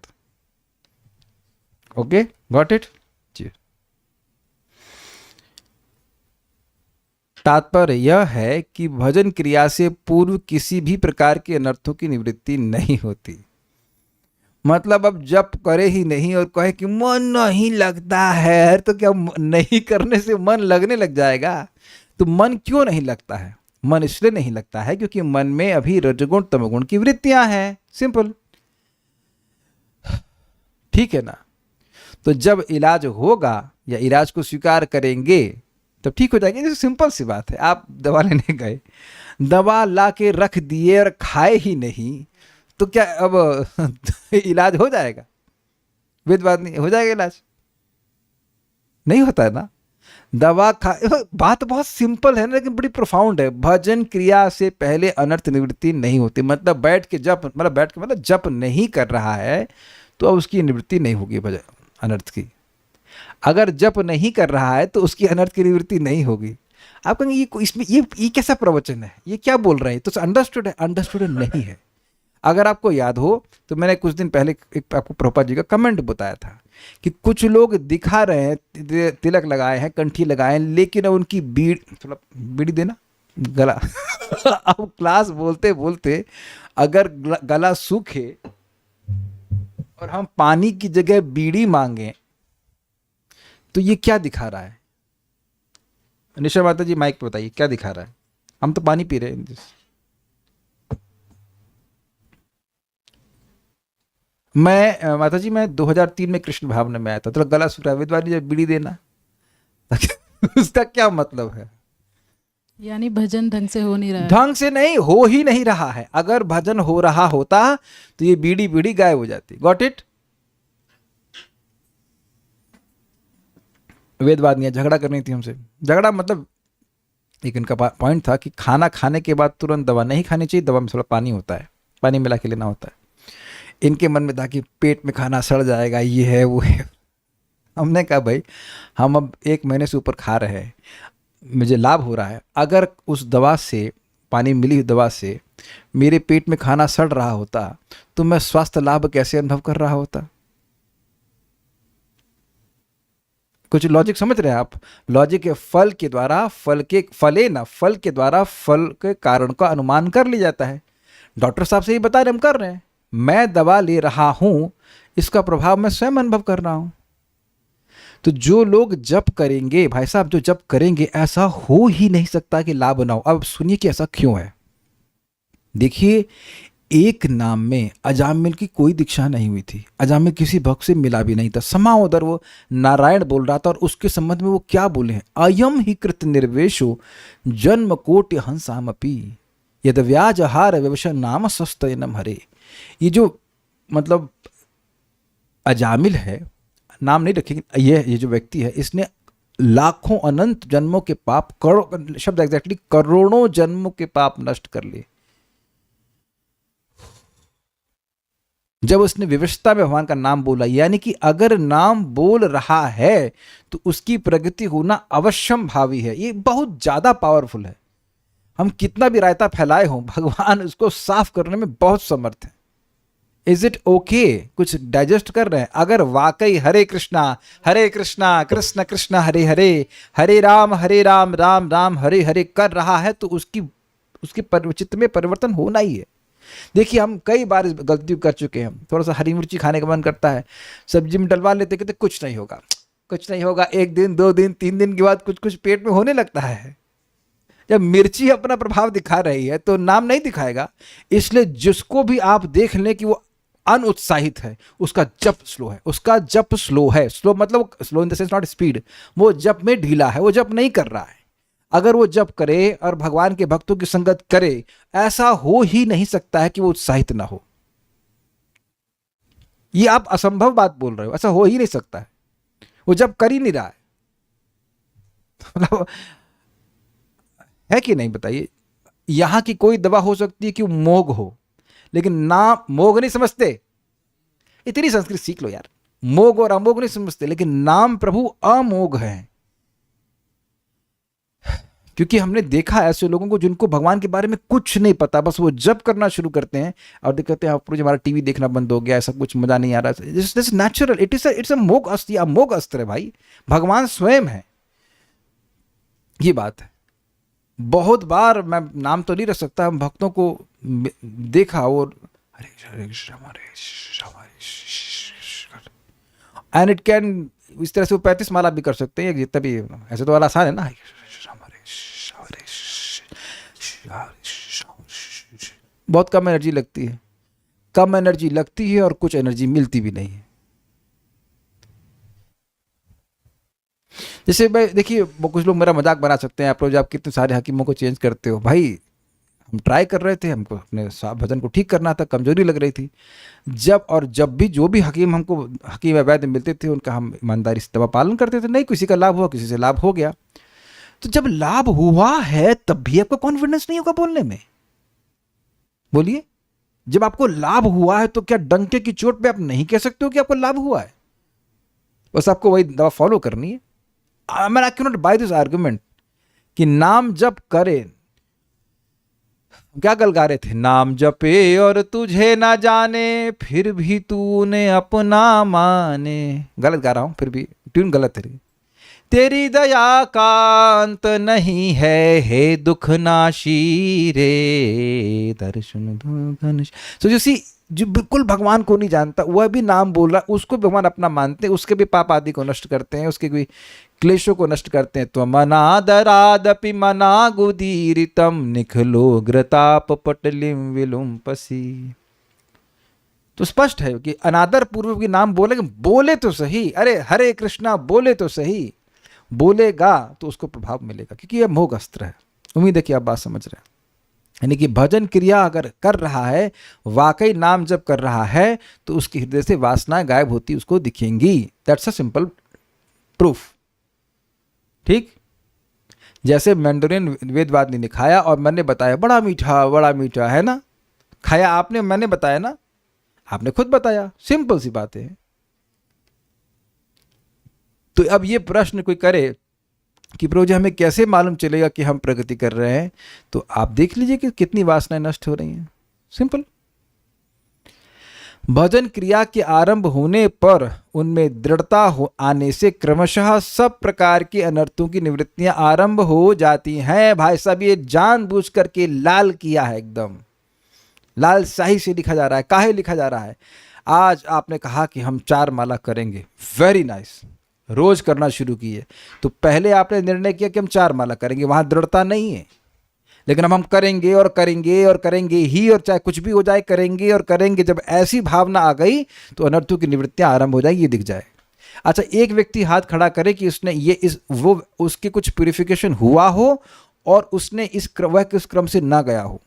ओके, गॉट इट जी। तात्पर्य यह है कि भजन क्रिया से पूर्व किसी भी प्रकार के अनर्थों की निवृत्ति नहीं होती। मतलब अब जप करे ही नहीं और कहे कि मन नहीं लगता है, तो क्या नहीं करने से मन लगने लग जाएगा? तो मन क्यों नहीं लगता है? मन इसलिए नहीं लगता है क्योंकि मन में अभी रजगुण तमगुण की वृत्तियां हैं। सिंपल, ठीक है ना? तो जब इलाज होगा या इलाज को स्वीकार करेंगे तब ठीक हो जाएगी। जैसे सिंपल सी बात है, आप दवा लेने गए, दवा ला के रख दिए और खाए ही नहीं, तो क्या अब इलाज हो जाएगा? वेद बात नहीं हो जाएगा, इलाज नहीं होता है ना। दवा खा, बात बहुत सिंपल है ना, लेकिन बड़ी प्रोफाउंड है। भजन क्रिया से पहले अनर्थ निवृत्ति नहीं होती। मतलब बैठ के जप, मतलब बैठ के मतलब जप नहीं कर रहा है तो अब उसकी निवृत्ति नहीं होगी भजन अनर्थ की। अगर जप नहीं कर रहा है तो उसकी अनर्थ की निवृत्ति नहीं होगी। आप कहेंगे ये इसमें ये कैसा प्रवचन है, ये क्या बोल रहे हैं? तो अंडरस्टूड है? अंडरस्टूड नहीं है। अगर आपको याद हो तो मैंने कुछ दिन पहले एक आपको प्रभुपाद जी का कमेंट बताया था कि कुछ लोग दिखा रहे हैं, तिलक लगाए हैं, कंठी लगाए हैं, लेकिन उनकी थोड़ा बीड़ी देना गला अब क्लास बोलते बोलते अगर गला सूखे और हम पानी की जगह बीड़ी मांगे तो ये क्या दिखा रहा है? निशा माता जी माइक पे बताइए क्या दिखा रहा है? हम तो पानी पी रहे हैं। माता जी मैं 2003 में कृष्ण भावना में आया था, तो गला सूख रहा है, वेदवारी जब बीड़ी देना उसका क्या मतलब है? यानी भजन ढंग से हो नहीं रहा है। ढंग से नहीं, हो ही नहीं रहा है। अगर भजन हो रहा होता तो ये बीड़ी बीड़ी गायब हो जाती। Got it? वेदवादियां झगड़ा करनी थी हमसे। झगड़ा मतलब एक इनका पॉइंट था कि खाना खाने के बाद तुरंत दवा नहीं खानी चाहिए, दवा में थोड़ा पानी होता है, पानी मिला के लेना होता है। इनके मन में था कि पेट में खाना सड़ जाएगा, ये है वो है। हमने कहा भाई हम अब 1 महीने से ऊपर खा रहे हैं, मुझे लाभ हो रहा है। अगर उस दवा से, पानी मिली हुई दवा से मेरे पेट में खाना सड़ रहा होता तो मैं स्वास्थ्य लाभ कैसे अनुभव कर रहा होता? कुछ लॉजिक समझ रहे हैं आप? लॉजिक है फल के द्वारा, फल के द्वारा फल के कारण का अनुमान कर लिया जाता है। डॉक्टर साहब से ही बता रहे, हम कर रहे हैं। मैं दवा ले रहा हूं, इसका प्रभाव मैं स्वयं अनुभव कर रहा हूं। तो जो लोग जप करेंगे, भाई साहब जो जप करेंगे, ऐसा हो ही नहीं सकता कि लाभ ना हो। अब सुनिए कि ऐसा क्यों है। देखिए, एक नाम में अजामिल की कोई दीक्षा नहीं हुई थी, अजामिल किसी भक्त से मिला भी नहीं था। समा उधर वो नारायण बोल रहा था और उसके संबंध में वो क्या बोले हैं, अयम ही कृत निर्वेशो जन्म कोटि हंसामपि यद व्याजहार व्यवशन नाम सस्तयनम हरे। ये जो मतलब अजामिल है, नाम नहीं रखेंगे, ये जो व्यक्ति है, इसने लाखों अनंत जन्मों के पाप, करोड़ शब्द एग्जैक्टली करोड़ों जन्मों के पाप नष्ट कर लिए। जब उसने विवशता में भगवान का नाम बोला, यानी कि अगर नाम बोल रहा है तो उसकी प्रगति होना अवश्यम भावी है। ये बहुत ज्यादा पावरफुल है। हम कितना भी रायता फैलाए हों, भगवान उसको साफ करने में बहुत समर्थ है। Is it okay? कुछ डाइजेस्ट कर रहे हैं? अगर वाकई हरे कृष्णा कृष्ण कृष्ण हरे हरे, हरे राम राम राम हरे हरे कर रहा है तो उसके चित्त में परिवर्तन होना ही है। देखिए, हम कई बार इस गलती कर चुके हैं। थोड़ा सा हरी मिर्ची खाने का मन करता है, सब्जी में डलवा लेते, कहते कुछ नहीं होगा, कुछ नहीं होगा। 1 दिन 2 दिन 3 दिन के बाद कुछ कुछ पेट में होने लगता है। जब मिर्ची अपना प्रभाव दिखा रही है तो नाम नहीं दिखाएगा। इसलिए जिसको भी आप देख लें कि वो अनउत्साहित है, उसका जप स्लो है, उसका जप स्लो है। स्लो मतलब slow in the sense not speed, वो जप में ढीला है, वो जप नहीं कर रहा है। अगर वो जप करे और भगवान के भक्तों की संगत करे, ऐसा हो ही नहीं सकता है कि वो उत्साहित ना हो। ये आप असंभव बात बोल रहे हो, ऐसा हो ही नहीं सकता है। वो जप कर ही नहीं रहा है, मतलब है कि नहीं बताइए? यहां की कोई दवा हो सकती है कि वो मोग हो, लेकिन नाम मोग नहीं समझते। इतनी संस्कृत सीख लो यार। मोग और अमोग नहीं समझते, लेकिन नाम प्रभु अमोघ है। क्योंकि हमने देखा ऐसे लोगों को जिनको भगवान के बारे में कुछ नहीं पता, बस वो जप करना शुरू करते हैं और कहते हैं प्रभु जी हमारा टीवी देखना बंद हो गया, ऐसा कुछ मजा नहीं आ रहा। दिस नेचुरल, इट्स अ मोग अस्त्र, अमोघ अस्त्र है भाई। भगवान स्वयं है, ये बात है। बहुत बार मैं नाम तो नहीं रख सकता, हम भक्तों को देखा और हरे कृष्ण एंड इट कैन, इस तरह से वो 35 माला भी कर सकते हैं, जितना भी, ऐसे तो वाला आसान है ना। बहुत कम एनर्जी लगती है, कम एनर्जी लगती है और कुछ एनर्जी मिलती भी नहीं है। जैसे भाई देखिए, कुछ लोग मेरा मजाक बना सकते हैं, आप कितने सारे हकीमों को चेंज करते हो। भाई हम ट्राई कर रहे थे, हमको अपने भजन को ठीक करना था, कमजोरी लग रही थी। जब भी जो भी हकीम या वैद्य मिलते थे, उनका हम ईमानदारी से दवा पालन करते थे। नहीं किसी का लाभ हुआ, किसी से लाभ हो गया। तो जब लाभ हुआ है तब भी आपको कॉन्फिडेंस नहीं होगा बोलने में? बोलिए, जब आपको लाभ हुआ है तो क्या डंके की चोट पे आप नहीं कह सकते हो कि आपको लाभ हुआ है? बस आपको वही दवा फॉलो करनी है। I can not buy this argument कि नाम जप करे। क्या गल गा रहे थे, नाम जपे और तुझे ना जाने, फिर भी तूने अपना माने। गलत गा रहा हूं, फिर भी ट्यून गलत है। तेरी दया का अंत नहीं है, हे दुख नाशी रे, दर्शन सो यू सी, जो बिल्कुल भगवान को नहीं जानता, वह भी नाम बोल रहा, उसको भगवान अपना मानते हैं, उसके भी पाप आदि को नष्ट करते हैं, उसके भी क्लेशों को नष्ट करते हैं। तो मनादरादपि मनागुदीरितम निखलोग्रताप पटलिम विलुम्पसी। तो स्पष्ट है कि अनादर पूर्वक भी नाम बोले तो सही, अरे हरे कृष्णा बोले तो सही, बोलेगा तो उसको प्रभाव मिलेगा, क्योंकि यह मोह अस्त्र है। उम्मीद है कि आप बात समझ रहे हैं। यानी कि भजन क्रिया अगर कर रहा है, वाकई नाम जब कर रहा है, तो उसके हृदय से वासनाएं गायब होती उसको दिखेंगी। That's a simple proof. ठीक, जैसे मैंडोरियन वेदवादी ने खाया और मैंने बताया बड़ा मीठा है ना, खाया आपने, मैंने बताया ना, आपने खुद बताया, सिंपल सी बात है। तो अब ये प्रश्न कोई करे कि प्रभु जी हमें कैसे मालूम चलेगा कि हम प्रगति कर रहे हैं, तो आप देख लीजिए कि कितनी वासनाएं नष्ट हो रही हैं। सिंपल। भजन क्रिया के आरंभ होने पर उनमें दृढ़ता आने से क्रमशः सब प्रकार के अनर्थों की निवृत्तियां आरंभ हो जाती हैं। भाई साहब, ये जानबूझ करके लाल किया है, एकदम लाल शाही से लिखा जा रहा है। काहे लिखा जा रहा है? आज आपने कहा कि हम 4 माला करेंगे, वेरी नाइस, रोज करना शुरू किए। तो पहले आपने निर्णय किया कि हम 4 माला करेंगे, वहां दृढ़ता नहीं है, लेकिन अब हम करेंगे और करेंगे और करेंगे ही, और चाहे कुछ भी हो जाए करेंगे और करेंगे। जब ऐसी भावना आ गई तो अनर्थों की निवृत्तियां आरंभ हो जाएगी, ये दिख जाए। अच्छा, एक व्यक्ति हाथ खड़ा करे कि उसने वो उसके कुछ प्यूरिफिकेशन हुआ हो और उसने वह किस क्रम से ना गया हो।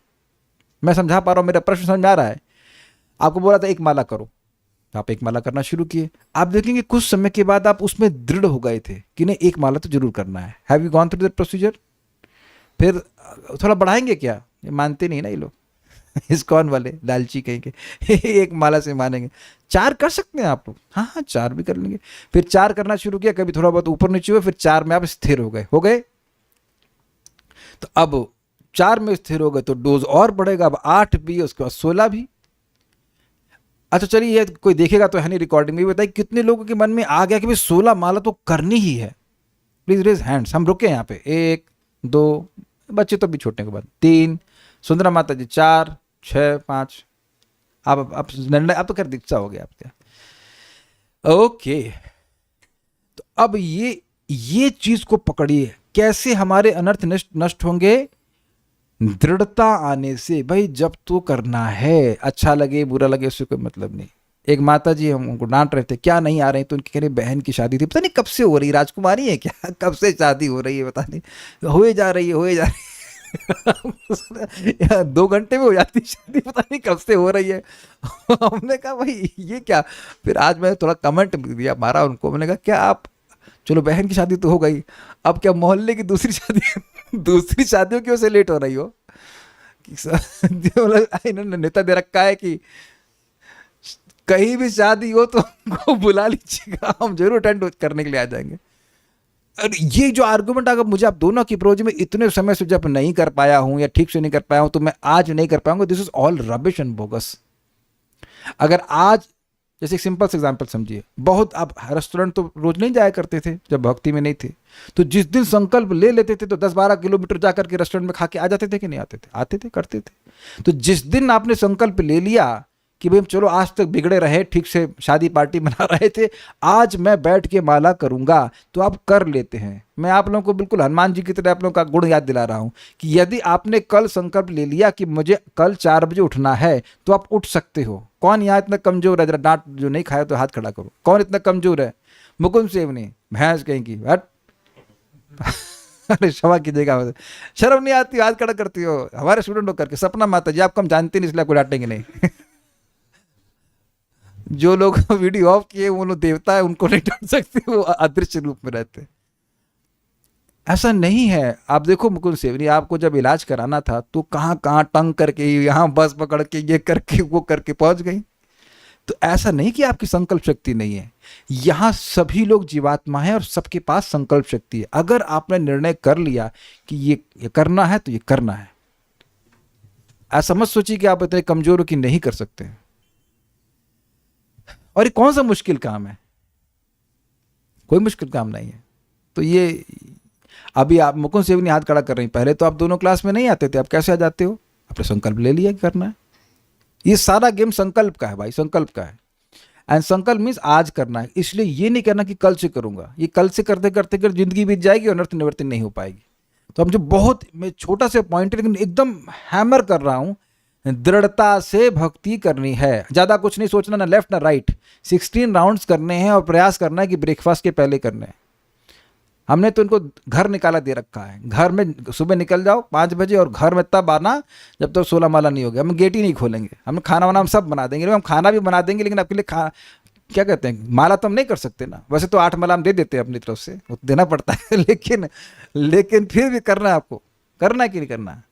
मैं समझा पा रहा हूं, मेरा प्रश्न समझ आ रहा है? आपको बोला था 1 माला करो, आप 1 माला करना शुरू किए, आप देखेंगे कुछ समय के बाद आप उसमें दृढ़ हो गए थे कि नहीं 1 माला तो जरूर करना है। Have you gone through that procedure? फिर थोड़ा बढ़ाएंगे क्या? ये मानते नहीं ना ये लोग इस्कॉन वाले लालची कहेंगे 1 माला से मानेंगे। 4 कर सकते हैं आप लोग, हाँ 4 भी कर लेंगे। फिर 4 करना शुरू किया, कभी थोड़ा बहुत ऊपर नीचे हुआ, फिर 4 में आप स्थिर हो गए। तो अब 4 में स्थिर हो गए तो डोज और बढ़ेगा, अब 8 भी, उसके बाद 16 भी। अच्छा चलिए, ये कोई देखेगा तो है नहीं, रिकॉर्डिंग में बताइए कितने लोगों के मन में आ गया कि भाई 16 माला तो करनी ही है। Please raise hands. हम रुके यहाँ पे 1 2, बच्चे तो भी छोटे के बाद 3, सुंदरा माता जी 4 6 5। आप निर्णय आप तो कर दीक्षा हो गया आपका। ओके, तो अब ये चीज को पकड़िए, कैसे हमारे अनर्थ नष्ट होंगे? दृढ़ता आने से। भाई जब तो करना है, अच्छा लगे बुरा लगे उससे कोई मतलब नहीं। एक माता जी हमको डांट रहे थे, क्या नहीं आ रहे, तो उनकी कह रहे बहन की शादी थी, पता नहीं कब से हो रही, राजकुमारी है क्या, कब से शादी हो रही है पता नहीं, होए जा रही है 2 घंटे में हो जाती शादी, पता नहीं कब से हो रही है हमने कहा भाई ये क्या। फिर आज मैं थोड़ा कमेंट दिया, मारा उनको, मैंने कहा क्या आप, चलो बहन की शादी तो हो गई, अब क्या मोहल्ले की दूसरी शादियों की वजह से लेट हो रही हो? इन्होंने नेता दे रखा है कि कहीं भी शादी हो तो हमको बुला लीजिएगा, हम जरूर अटेंड करने के लिए आ जाएंगे। और ये जो आर्गुमेंट अगर मुझे आप दोनों की प्रोज में इतने समय से जब नहीं कर पाया हूं या ठीक से नहीं कर पाया हूं तो मैं आज नहीं कर पाऊंगा, this is all rubbish and bogus. अगर आज जैसे एक सिंपल सा एग्जाम्पल समझिए, बहुत आप रेस्टोरेंट तो रोज नहीं जाया करते थे जब भक्ति में नहीं थे, तो जिस दिन संकल्प ले लेते थे तो 10-12 किलोमीटर जाकर के रेस्टोरेंट में खा के आ जाते थे कि नहीं आते थे? आते थे, करते थे। तो जिस दिन आपने संकल्प ले लिया कि भाई चलो आज तक बिगड़े रहे, ठीक से शादी पार्टी मना रहे थे, आज मैं बैठ के माला करूंगा, तो आप कर लेते हैं। मैं आप लोगों को बिल्कुल हनुमान जी की तरह आप लोगों का गुण याद दिला रहा हूं कि यदि आपने कल संकल्प ले लिया कि मुझे कल 4 बजे उठना है, तो आप उठ सकते हो। कौन यहाँ इतना कमजोर है? जरा डांट जो नहीं खाया तो हाथ खड़ा करो, कौन इतना कमजोर है? मुकुंद सेवनी भैंस कहीं की हट अरे क्षमा कीजिएगा, शर्म नहीं आती, हाथ खड़ा करती हो। हमारे स्टूडेंट होकर के सपना माता जी, आपको हम जानते नहीं इसलिए आपको डांटेंगे नहीं जो लोग वीडियो ऑफ किए वो लोग देवता है, उनको नहीं डांट सकते, वो अदृश्य रूप में रहते। ऐसा नहीं है। आप देखो मुकुंद सेवनी, आपको जब इलाज कराना था तो कहाँ कहाँ टंग करके, यहाँ बस पकड़ के, ये करके वो करके पहुंच गई। तो ऐसा नहीं कि आपकी संकल्प शक्ति नहीं है, यहाँ सभी लोग जीवात्मा है और सबके पास संकल्प शक्ति है। अगर आपने निर्णय कर लिया कि ये करना है तो ये करना है। ऐसा मत सोचिए कि आप इतने कमजोर हो कि नहीं कर सकते। और ये कौन सा मुश्किल काम है? कोई मुश्किल काम नहीं है। तो ये अभी आप मुकुंद सेवनी हाथ खड़ा कर रही, पहले तो आप दोनों क्लास में नहीं आते थे, आप कैसे आ जाते हो? आपने संकल्प ले लिया कि करना है, ये सारा गेम संकल्प का है भाई, संकल्प का है। एंड संकल्प मीन्स आज करना है, इसलिए ये नहीं करना कि कल से करूंगा। ये कल से करते करते करते जिंदगी बीत जाएगी और अनर्थ निवृत्ति नहीं हो पाएगी। तो हम जो बहुत, मैं छोटा सा पॉइंट है लेकिन एकदम हैमर कर रहा हूं, दृढ़ता से भक्ति करनी है, ज़्यादा कुछ नहीं सोचना, ना लेफ्ट ना राइट। 16 राउंड्स करने हैं और प्रयास करना है कि ब्रेकफास्ट के पहले करने हैं। हमने तो इनको घर निकाला दे रखा है, घर में सुबह निकल जाओ 5 बजे और घर में तब आना जब तक 16 माला नहीं हो गया। हम गेट ही नहीं खोलेंगे, हम खाना वाना हम सब बना देंगे, हम खाना भी बना देंगे, लेकिन आपके लिए क्या कहते हैं, माला तो हम नहीं कर सकते ना। वैसे तो 8 माला हम दे देते हैं अपनी तरफ से, वो देना पड़ता है लेकिन फिर भी करना है आपको, करना है कि नहीं करना है।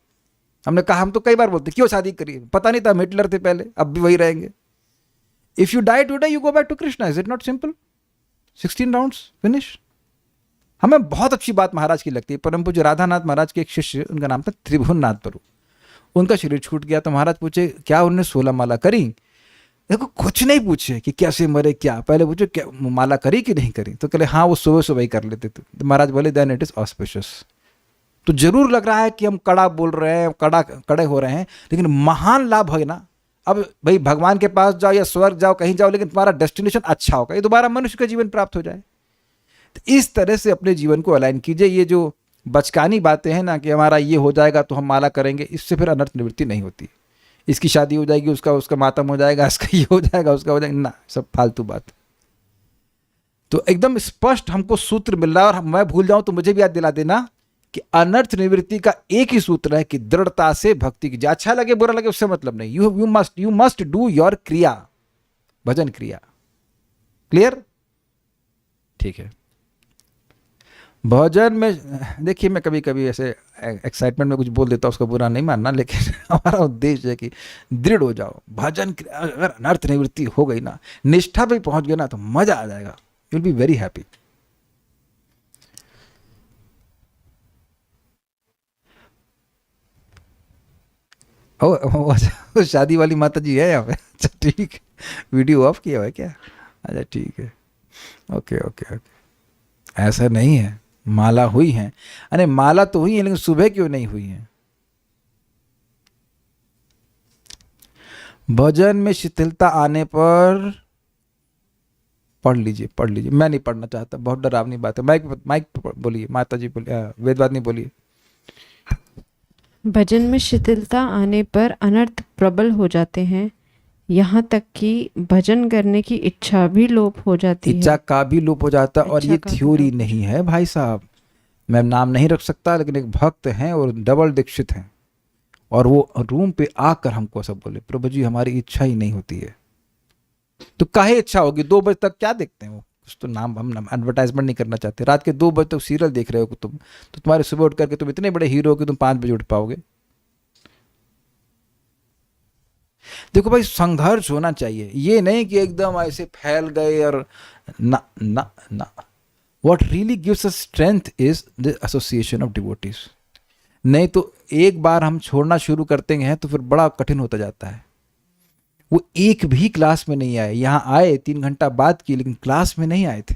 हमने कहा, हम तो कई बार बोलते क्यों शादी करी, पता नहीं था हम हिटलर थे पहले, अब भी वही रहेंगे। If you die today you go back to Krishna, is it not simple? 16 rounds finish. हमें बहुत अच्छी बात महाराज की लगती है। परम पूज्य राधानाथ महाराज के एक शिष्य, उनका नाम था त्रिभुवननाथ प्रभु, उनका शरीर छूट गया तो महाराज पूछे क्या उन्होंने 16 माला करी? देखो कुछ नहीं पूछे कि कैसे मरे, क्या, पहले पूछे क्या माला करी कि नहीं करी, तो कहले हाँ वो सुबह सुबह ही कर लेते थे। तो महाराज बोले देन इट इज ऑस्पिशियस। तो जरूर लग रहा है कि हम कड़ा बोल रहे हैं, कड़े हो रहे हैं, लेकिन महान लाभ है ना। अब भाई भगवान के पास जाओ या स्वर्ग जाओ, कहीं जाओ, लेकिन तुम्हारा डेस्टिनेशन अच्छा होगा, ये दोबारा मनुष्य का जीवन प्राप्त हो जाए। तो इस तरह से अपने जीवन को अलाइन कीजिए। ये जो बचकानी बातें हैं ना कि हमारा ये हो जाएगा तो हम माला करेंगे, इससे फिर अनर्थ निवृत्ति नहीं होती। इसकी शादी हो जाएगी, उसका मातम हो जाएगा, इसका ये हो जाएगा, उसका हो जाएगा, ना, सब फालतू बात। तो एकदम स्पष्ट हमको सूत्र मिल रहा है, और मैं भूल जाऊं तो मुझे भी याद दिला देना कि अनर्थ निवृत्ति का एक ही सूत्र है कि दृढ़ता से भक्ति कीजिए। अच्छा लगे बुरा लगे उससे मतलब नहीं, यू मस्ट डू योर क्रिया, भजन क्रिया। क्लियर? ठीक है। भजन में देखिए, मैं कभी कभी ऐसे एक्साइटमेंट में कुछ बोल देता हूँ, उसका बुरा नहीं मानना, लेकिन हमारा उद्देश्य है कि दृढ़ हो जाओ। भजन अगर अनर्थ निवृत्ति हो गई ना, निष्ठा पे पहुंच गए ना, तो मजा आ जाएगा, you will be very happy. ओ शादी वाली माता जी है यहाँ पे? अच्छा ठीक, वीडियो ऑफ किया हुआ है क्या? अच्छा ठीक है, ओके ओके ओके। ऐसा नहीं है, माला हुई है, अरे माला तो हुई है, लेकिन सुबह क्यों नहीं हुई है? भजन में शिथिलता आने पर पढ़ लीजिए, पढ़ लीजिए। मैं नहीं पढ़ना चाहता, बहुत डरावनी बात है। माइक बोलिए, माता जी बोलिए, वेदवाद नहीं बोलिए। भजन में शिथिलता आने पर अनर्थ प्रबल हो जाते हैं, यहाँ तक कि भजन करने की इच्छा भी लोप हो जाती है। इच्छा का भी लोप हो जाता है। और इच्छा ये का भी थ्योरी लोप। नहीं है भाई साहब, मैं नाम नहीं रख सकता, लेकिन एक भक्त हैं और डबल दीक्षित हैं, और वो रूम पे आकर हमको सब बोले, प्रभु जी हमारी इच्छा ही नहीं होती है। तो काहे इच्छा होगी? 2 बजे तक क्या देखते हैं वो? कुछ तो नाम, हम एडवर्टाइजमेंट नहीं करना चाहते। रात के 2 बजे तक सीरियल देख रहे हो तुम, तो तुम्हारे सुबह उठ करके तुम इतने बड़े हीरो हो कि तुम 5 बजे उठ पाओगे? देखो भाई, संघर्ष होना चाहिए, ये नहीं कि एकदम ऐसे फैल गए और ना ना ना। What really gives us strength is the association of devotees. नहीं तो एक बार हम छोड़ना शुरू करते हैं तो फिर बड़ा कठिन होता जाता है। वो एक भी क्लास में नहीं आए, यहाँ आए 3 घंटा बात की, लेकिन क्लास में नहीं आए थे,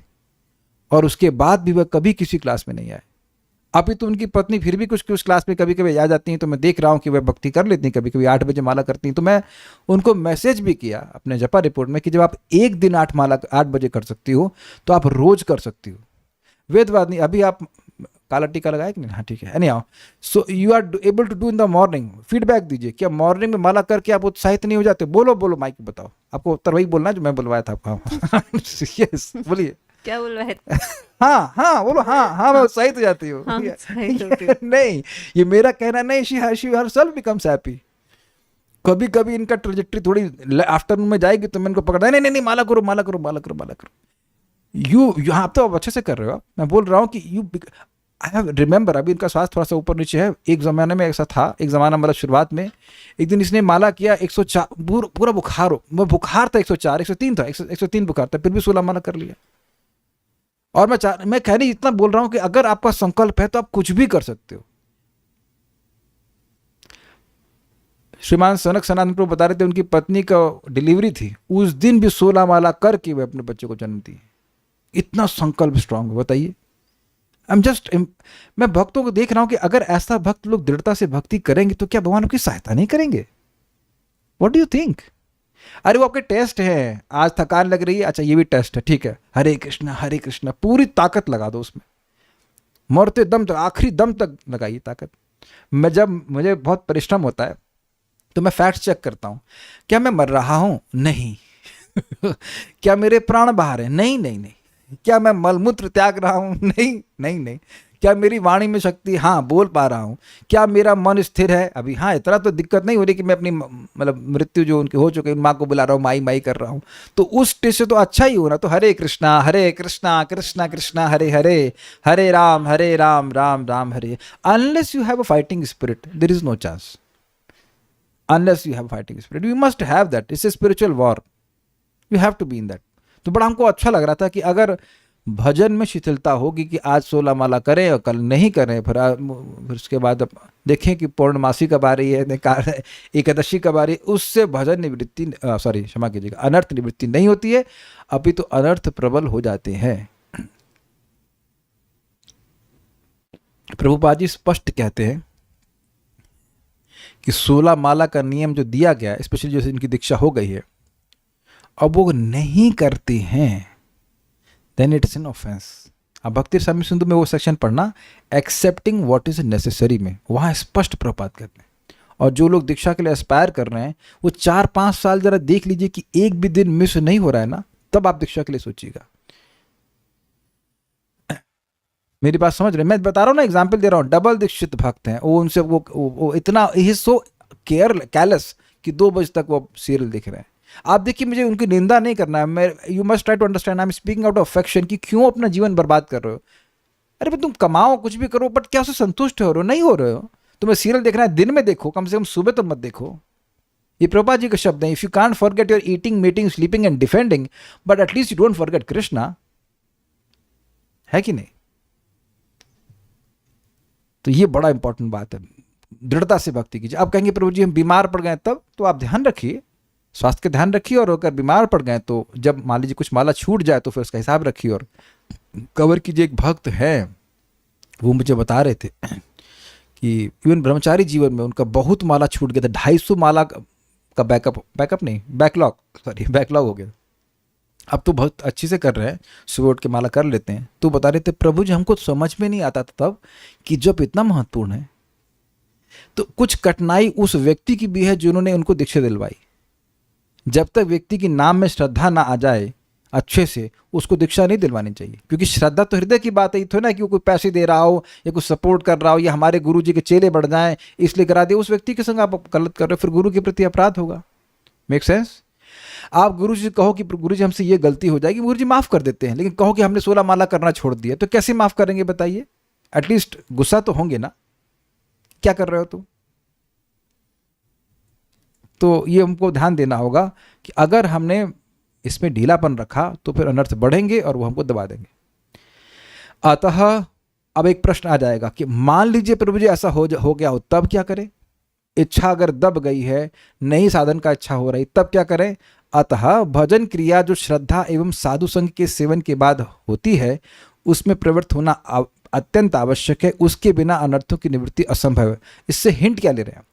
और उसके बाद भी वह कभी किसी क्लास में नहीं आए। अभी तो उनकी पत्नी फिर भी कुछ क्लास में कभी कभी आ जाती हैं, तो मैं देख रहा हूँ कि वह भक्ति कर लेती हैं, कभी कभी 8 बजे माला करती हैं। तो मैं उनको मैसेज भी किया अपने जपा रिपोर्ट में कि जब आप एक दिन 8 बजे कर सकती हो, तो आप रोज कर सकती हो। वेदवाद नहीं, अभी आप काला टीका लगाया कि नहीं? हाँ ठीक है। Anyhow, so you are able to do in the morning. Feedback दीजिए, क्या मॉर्निंग में माला करके आप उत्साहित नहीं हो जाते? बोलो बोलो, माइक बताओ। आपको उत्तर वही बोलना है जो मैं बुलवाया था आपको। यस बोलिए। क्या बोल रहे? हाँ हाँ बोलो, हाँ हाँ मैं उत्साहित हो जाती हूँ। हाँ, उत्साहित होती हूँ। नहीं, ये मेरा कहना नहीं, शी हरसेल्फ बिकम्स हैप्पी। कभी कभी इनका ट्रेजेक्टरी थोड़ी आफ्टरनून में जाएगी तो मैं इनको पकड़ा, नहीं नहीं नहीं, माला करो माला करो माला करो माला करो। यू आप तो अच्छे से कर रहे हो। मैं बोल रहा हूँ कि यू, आई हैव रिमेंबर, अभी इनका स्वास्थ्य थोड़ा सा ऊपर नीचे है। एक ज़माने में ऐसा था, एक ज़माना मतलब शुरुआत में, एक दिन इसने माला किया 104, पूरा बुखार हो, वो बुखार था 104, 103 था, 103 बुखार था, फिर भी 16 माला कर लिया। और मैं कहने इतना बोल रहा हूं कि अगर आपका संकल्प है तो आप कुछ भी कर सकते हो। श्रीमान सनक सनातन प्रभु बता रहे थे, उनकी पत्नी का डिलीवरी थी, उस दिन भी 16 माला करके वे अपने बच्चे को जन्म दी। इतना संकल्प स्ट्रांग है, बताइए। मैं भक्तों को देख रहा हूं कि अगर ऐसा भक्त लोग दृढ़ता से भक्ति करेंगे तो क्या भगवान उनकी सहायता नहीं करेंगे? What do you think? अरे वो आपके टेस्ट है, आज थकान लग रही है, अच्छा ये भी टेस्ट है, ठीक है, हरे कृष्णा पूरी ताकत लगा दो उसमें, मरते दम तक, आखिरी दम तक लगाइए ताकत। मैं जब मुझे बहुत परिश्रम होता है तो मैं फैक्ट चेक करता हूँ, क्या मैं मर रहा हूँ? नहीं। क्या मेरे प्राण बाहर है? नहीं नहीं नहीं। क्या मैं मलमूत्र त्याग रहा हूँ? नहीं नहीं नहीं। क्या मेरी वाणी में शक्ति? हाँ, बोल पा रहा हूँ। क्या मेरा मन स्थिर है अभी? हाँ, इतना तो दिक्कत नहीं हो रही कि मैं अपनी मतलब मृत्यु जो उनकी हो चुकी है माँ को बुला रहा हूँ, माई माई कर रहा हूँ, तो उस स्टेज से तो अच्छा ही हो ना। तो Hare Krishna Krishna Krishna Hare Hare, Hare Ram Ram Ram Hare. Unless you have a fighting spirit there is no chance. Unless you have fighting spirit, you must have that. It's a spiritual war, you have to be in that. तो बड़ा हमको अच्छा लग रहा था कि अगर भजन में शिथिलता होगी कि आज 16 माला करें और कल नहीं करें, फिर उसके बाद अब देखें कि पौर्णमासी कब आ रही है, एकादशी कब आ रही है, उससे भजन निवृत्ति, सॉरी क्षमा कीजिएगा, अनर्थ निवृत्ति नहीं होती है, अभी तो अनर्थ प्रबल हो जाते हैं। प्रभुपाद जी स्पष्ट कहते हैं कि 16 माला का नियम जो दिया गया है, स्पेशली जो इनकी दीक्षा हो गई है, अब वो नहीं करते हैं, देन इट्स एन ऑफेंस। अब भक्ति स्वामी सिंधु में वो सेक्शन पढ़ना, एक्सेप्टिंग व्हाट इज नेसेसरी में, वहाँ स्पष्ट प्रपात कहते हैं। और जो लोग दीक्षा के लिए एस्पायर कर रहे हैं वो 4-5 साल जरा देख लीजिए कि एक भी दिन मिस नहीं हो रहा है ना, तब आप दीक्षा के लिए सोचिएगा। मेरी बात समझ रहे हैं? मैं बता रहा हूँ ना, एग्जाम्पल दे रहा हूँ। डबल दीक्षित भक्त हैं, वो उनसे वो इतना ही सो केयरलेस कि 2 बजे तक वो सीरियल देख रहे हैं। आप देखिए, मुझे उनकी निंदा नहीं करना है, मैं you must try to understand, I am speaking out of affection कि क्यों अपना जीवन बर्बाद कर रहे हो। अरे भाई तुम कमाओ, कुछ भी करो, बट क्या उससे संतुष्ट हो रहे हो? नहीं हो रहे हो। तुम्हें सीरियल देखना है, दिन में देखो, कम से कम सुबह तो मत देखो। ये प्रभुपाद जी के शब्द हैं, if you can't forget your eating, meeting, sleeping and defending, but at least you don't forget Krishna, है कि नहीं? तो ये बड़ा इंपॉर्टेंट बात है, दृढ़ता से भक्ति कीजिए। आप कहेंगे प्रभु जी हम बीमार पड़ गए तब, तो आप ध्यान रखिए, स्वास्थ्य का ध्यान रखिए, और अगर बीमार पड़ गए तो जब मान लीजिए कुछ माला छूट जाए तो फिर उसका हिसाब रखिए और कवर कीजिए। एक भक्त है, वो मुझे बता रहे थे कि इवन ब्रह्मचारी जीवन में उनका बहुत माला छूट गया था, 250 माला का बैकलॉग हो गया। अब तो बहुत अच्छे से कर रहे हैं, सुबह उठ के माला कर लेते हैं। तो बता रहे थे प्रभु जी हमको समझ में नहीं आता था तब कि जब इतना महत्वपूर्ण है तो कुछ कठिनाई उस व्यक्ति की भी है जिन्होंने उनको दीक्षा दिलवाई। जब तक व्यक्ति की नाम में श्रद्धा ना आ जाए अच्छे से, उसको दीक्षा नहीं दिलवानी चाहिए, क्योंकि श्रद्धा तो हृदय की बात है। ये तो ना कि वो कोई पैसे दे रहा हो या कुछ सपोर्ट कर रहा हो या हमारे गुरु जी के चेले बढ़ जाएं इसलिए करा दे। उस व्यक्ति के संग आप गलत कर रहे हो, फिर गुरु के प्रति अपराध होगा। Make sense? आप गुरु जी कहो कि गुरु जी हमसे ये गलती हो जाएगी, गुरु जी माफ कर देते हैं, लेकिन कहो कि हमने 16 माला करना छोड़ दिया, तो कैसे माफ करेंगे बताइए? एटलीस्ट गुस्सा तो होंगे ना, क्या कर रहे हो तुम? तो ये हमको ध्यान देना होगा कि अगर हमने इसमें ढीलापन रखा तो फिर अनर्थ बढ़ेंगे और वो हमको दबा देंगे। अतः अब एक प्रश्न आ जाएगा कि मान लीजिए प्रभु जी ऐसा हो गया हो, तब क्या करें? इच्छा अगर दब गई है, नहीं साधन का इच्छा हो रही, तब क्या करें? अतः भजन क्रिया जो श्रद्धा एवं साधु संग के सेवन के बाद होती है, उसमें प्रवृत्त होना अत्यंत आवश्यक है। उसके बिना अनर्थों की निवृत्ति असंभव है। इससे हिंट क्या ले रहे हैं?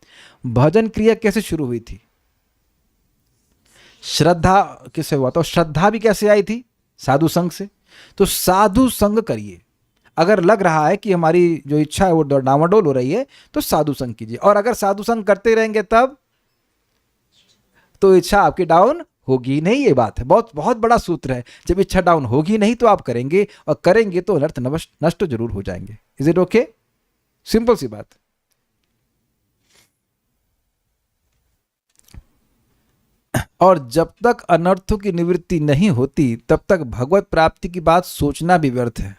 भजन क्रिया कैसे शुरू हुई थी? श्रद्धा किससे हुआ था? तो श्रद्धा भी कैसे आई थी? साधु संग से। तो साधु संग करिए। अगर लग रहा है कि हमारी जो इच्छा है वो डामाडोल हो रही है, तो साधु संग कीजिए। और अगर साधु संग करते रहेंगे तब तो इच्छा आपकी डाउन होगी नहीं। ये बात है, बहुत बहुत बड़ा सूत्र है। जब इच्छा डाउन होगी नहीं तो आप करेंगे, और करेंगे तो अनर्थ नष्ट जरूर हो जाएंगे। Is it okay? सिंपल सी बात। और जब तक अनर्थों की निवृत्ति नहीं होती तब तक भगवत प्राप्ति की बात सोचना भी व्यर्थ है।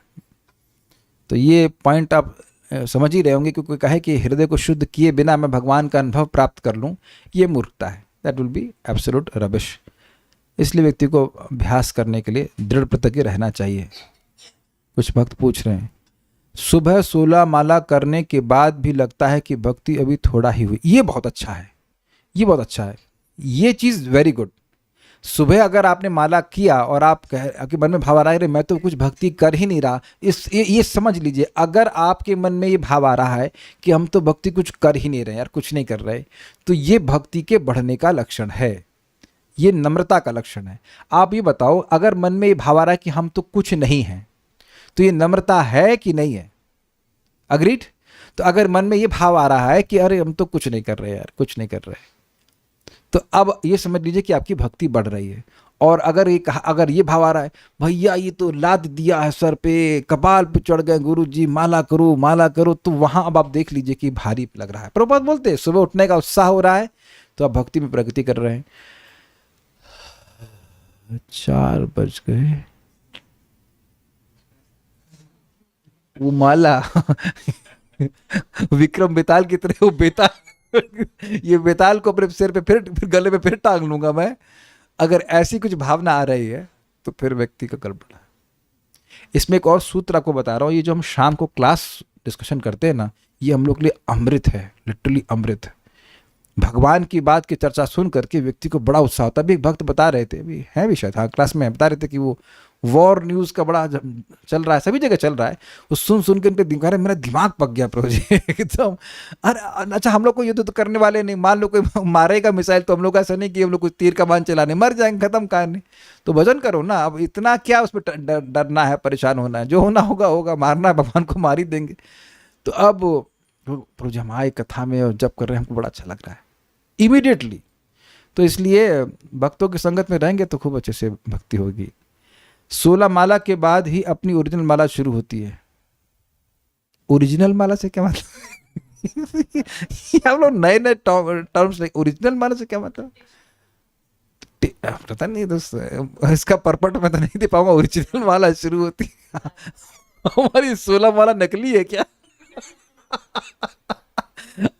तो ये पॉइंट आप समझ ही रहे होंगे, क्योंकि कहे कि हृदय को शुद्ध किए बिना मैं भगवान का अनुभव प्राप्त कर लूँ, ये मूर्खता है। That will be absolute rubbish. इसलिए व्यक्ति को अभ्यास करने के लिए दृढ़ प्रतिज्ञ रहना चाहिए। कुछ भक्त पूछ रहे हैं, सुबह 16 माला करने के बाद भी लगता है कि भक्ति अभी थोड़ा ही हुई। ये बहुत अच्छा है, ये बहुत अच्छा है, ये चीज़ वेरी गुड। सुबह अगर आपने माला किया और आपके मन में भाव आ रहा है अरे मैं तो कुछ भक्ति कर ही नहीं रहा, ये समझ लीजिए, अगर आपके मन में ये भाव आ रहा है कि हम तो भक्ति कुछ कर ही नहीं रहे यार, कुछ नहीं कर रहे, तो ये भक्ति के बढ़ने का लक्षण है, ये नम्रता का लक्षण है। आप ये बताओ, अगर मन में ये भाव आ रहा है कि हम तो कुछ नहीं हैं, तो ये नम्रता है कि नहीं है? अग्रीड? तो अगर मन में ये भाव आ रहा है कि अरे हम तो कुछ नहीं कर रहे यार, कुछ नहीं कर रहे, तो अब ये समझ लीजिए कि आपकी भक्ति बढ़ रही है। और अगर ये भाव आ रहा है भैया ये तो लाद दिया है सर पे, कपाल पे चढ़ गए गुरु जी, माला करो माला करो, तो वहां अब आप देख लीजिए कि भारी लग रहा है। प्रभुपाद बोलते हैं सुबह उठने का उत्साह हो रहा है तो आप भक्ति में प्रगति कर रहे हैं। 4 बज गए, वो माला विक्रम बेताल की तरह, वो बेताल ये बेताल को अपने सिर पे फिर गले में फिर टांग लूंगा मैं। अगर ऐसी कुछ भावना आ रही है तो फिर व्यक्ति का गड़बड़ है। इसमें एक और सूत्र आपको बता रहा हूँ, ये जो हम शाम को क्लास डिस्कशन करते हैं ना, ये हम लोग के लिए अमृत है, लिटरली अमृत है। भगवान की बात की चर्चा सुन करके व्यक्ति को बड़ा उत्साह होता है। अभी एक भक्त बता रहे थे, अभी है भी शायद, हाँ क्लास में बता रहे थे कि वो वॉर न्यूज़ का बड़ा चल रहा है, सभी जगह चल रहा है, वो सुन के उनके दिमाग, मेरा दिमाग पक गया प्रभु जी एकदम। अरे अच्छा, हम लोग को युद्ध तो करने वाले नहीं, मान लो कोई मारेगा मिसाइल तो हम लोग ऐसा नहीं कि हम लोग कुछ तीर का बाण चलाने, मर जाएंगे, खत्म कहानी। तो भजन करो ना, अब इतना क्या उसमें डरना है, परेशान होना है, जो होना होगा होगा, मारना है भगवान को मार ही देंगे। तो अब प्रभु जी हम आए कथा में और जब कर रहे हैं, हमको बड़ा अच्छा लग रहा है इमीडिएटली। तो इसलिए भक्तों की संगत में रहेंगे तो खूब अच्छे से भक्ति होगी। 16 माला के बाद ही अपनी ओरिजिनल माला शुरू होती है। ओरिजिनल माला से क्या मतलब? हम लोग नए नए टर्म्स, ओरिजिनल माला से क्या मतलब? पता नहीं दोस्त, इसका परपट मैं तो नहीं दे पाऊंगा। ओरिजिनल माला शुरू होती है हमारी 16 माला नकली है क्या?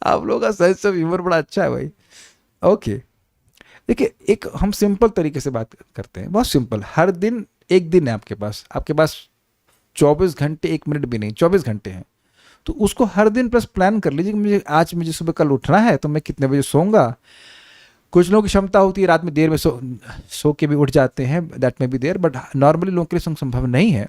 आप लोगों का सेंस ऑफ ह्यूमर बड़ा अच्छा है भाई। ओके, देखिए एक हम सिंपल तरीके से बात करते हैं, बहुत सिंपल। हर दिन एक दिन है आपके पास 24 घंटे 1 मिनट भी नहीं, 24 घंटे हैं। तो उसको हर दिन प्लस प्लान कर लीजिए कि मुझे सुबह कल उठना है तो मैं कितने बजे सोऊंगा। कुछ लोगों की क्षमता होती है रात में देर में सो के भी उठ जाते हैं, दैट में बी देयर, बट नॉर्मली लोगों के लिए संभव नहीं है।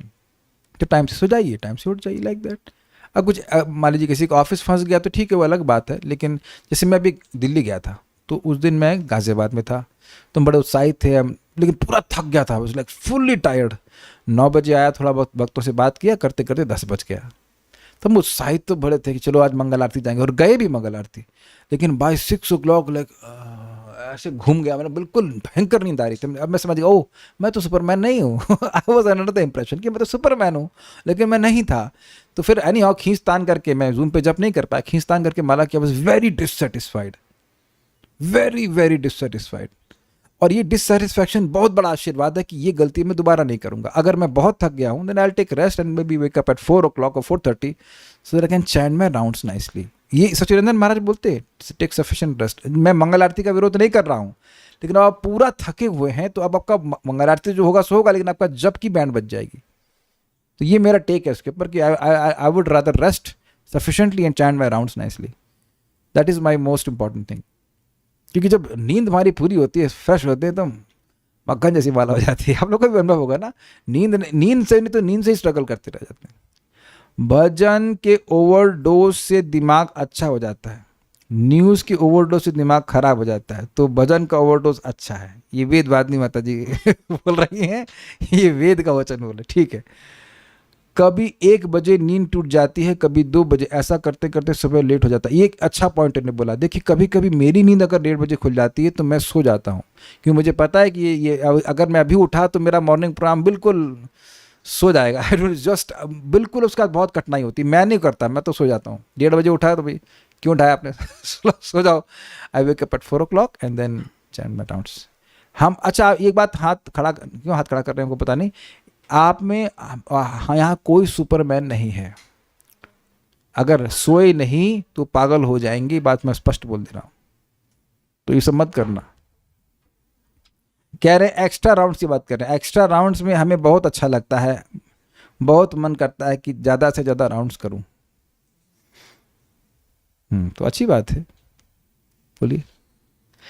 तो टाइम से सो जाइए, टाइम से उठ जाइए, लाइक दैट। अब कुछ मान लीजिए किसी का ऑफिस फंस गया तो ठीक है, वो अलग बात है। लेकिन जैसे मैं अभी दिल्ली गया था, तो उस दिन मैं गाजियाबाद में था, तो हम बड़े उत्साहित थे, लेकिन पूरा थक गया था, लाइक फुल्ली टायर्ड। 9 बजे आया, थोड़ा बहुत भक्तों से बात किया, करते करते 10 बज गया। तो हम उत्साहित तो बड़े थे कि चलो आज मंगल आरती जाएंगे, और गए भी मंगल आरती। लेकिन बाय 6 o'clock लाइक ऐसे घूम गया, मैंने बिल्कुल भयंकर नींद आ रही थी। अब मैं समझ गया, ओह मैं तो सुपरमैन नहीं हूँ। I was under the impression कि मैं तो सुपरमैन हूँ, लेकिन मैं नहीं था। तो फिर एनी हाउ खींच तान करके, मैं जूम पे जब नहीं कर पाया, खींच तान करके माला किया। Was very dissatisfied, very very dissatisfied. और ये डिससेटिस्फैक्शन बहुत बड़ा आशीर्वाद है कि ये गलती मैं दोबारा नहीं करूंगा। अगर मैं बहुत थक गया हूँ, then I will take rest and maybe wake up at 4 o'clock और 4:30 so that I can chant my rounds nicely. ये सचिदानंद महाराज बोलते हैं, टेक सफिशिएंट रेस्ट। मैं मंगल आरती का विरोध नहीं कर रहा हूँ, लेकिन अब आप पूरा थके हुए हैं तो अब आपका मंगल आरती जो होगा सो होगा, लेकिन आपका जप की बैंड बज जाएगी। तो ये मेरा टेक है उसके ऊपर कि I would rather rest sufficiently and chant my rounds nicely. That is my most important thing. क्योंकि जब नींद हमारी पूरी होती है, फ्रेश होते हैं, तो मक्खन जैसी माला हो जाती है। आप लोग को भी अनुभव होगा ना, नींद से नहीं तो नींद से ही स्ट्रगल करते रह जाते हैं। भजन के ओवरडोज से दिमाग अच्छा हो जाता है, न्यूज़ की ओवरडोज से दिमाग खराब हो जाता है। तो भजन का ओवरडोज अच्छा है। ये वेद वादनी माता जी बोल रही हैं, ये वेद का वचन बोले, ठीक है। कभी 1 बजे नींद टूट जाती है, कभी 2 बजे, ऐसा करते करते सुबह लेट हो जाता है। ये एक अच्छा पॉइंट इन्होंने बोला। देखिए कभी कभी मेरी नींद अगर 1:30 बजे खुल जाती है तो मैं सो जाता हूँ, क्योंकि मुझे पता है कि ये अगर मैं अभी उठा तो मेरा मॉर्निंग प्रोग्राम बिल्कुल सो जाएगा। जस्ट बिल्कुल उसका बहुत कठिनाई होती है। मैं नहीं करता, मैं तो सो जाता हूँ। 1:30 बजे उठा तो भाई क्यों उठाया आपने? सो जाओ। I wake up at 4 o'clock and then chant my rounds. हम अच्छा एक बात, हाथ खड़ा कर रहे हैं हमको पता नहीं, आप में यहाँ कोई सुपरमैन नहीं है। अगर सोए नहीं तो पागल हो जाएंगे, बात मैं स्पष्ट बोल दे रहा हूं। तो ये सब मत करना। कह रहे हैं एक्स्ट्रा राउंड्स की बात कर रहे हैं। एक्स्ट्रा राउंड्स में हमें बहुत अच्छा लगता है, बहुत मन करता है कि ज़्यादा से ज़्यादा राउंड्स करूं। तो अच्छी बात है, बोलिए।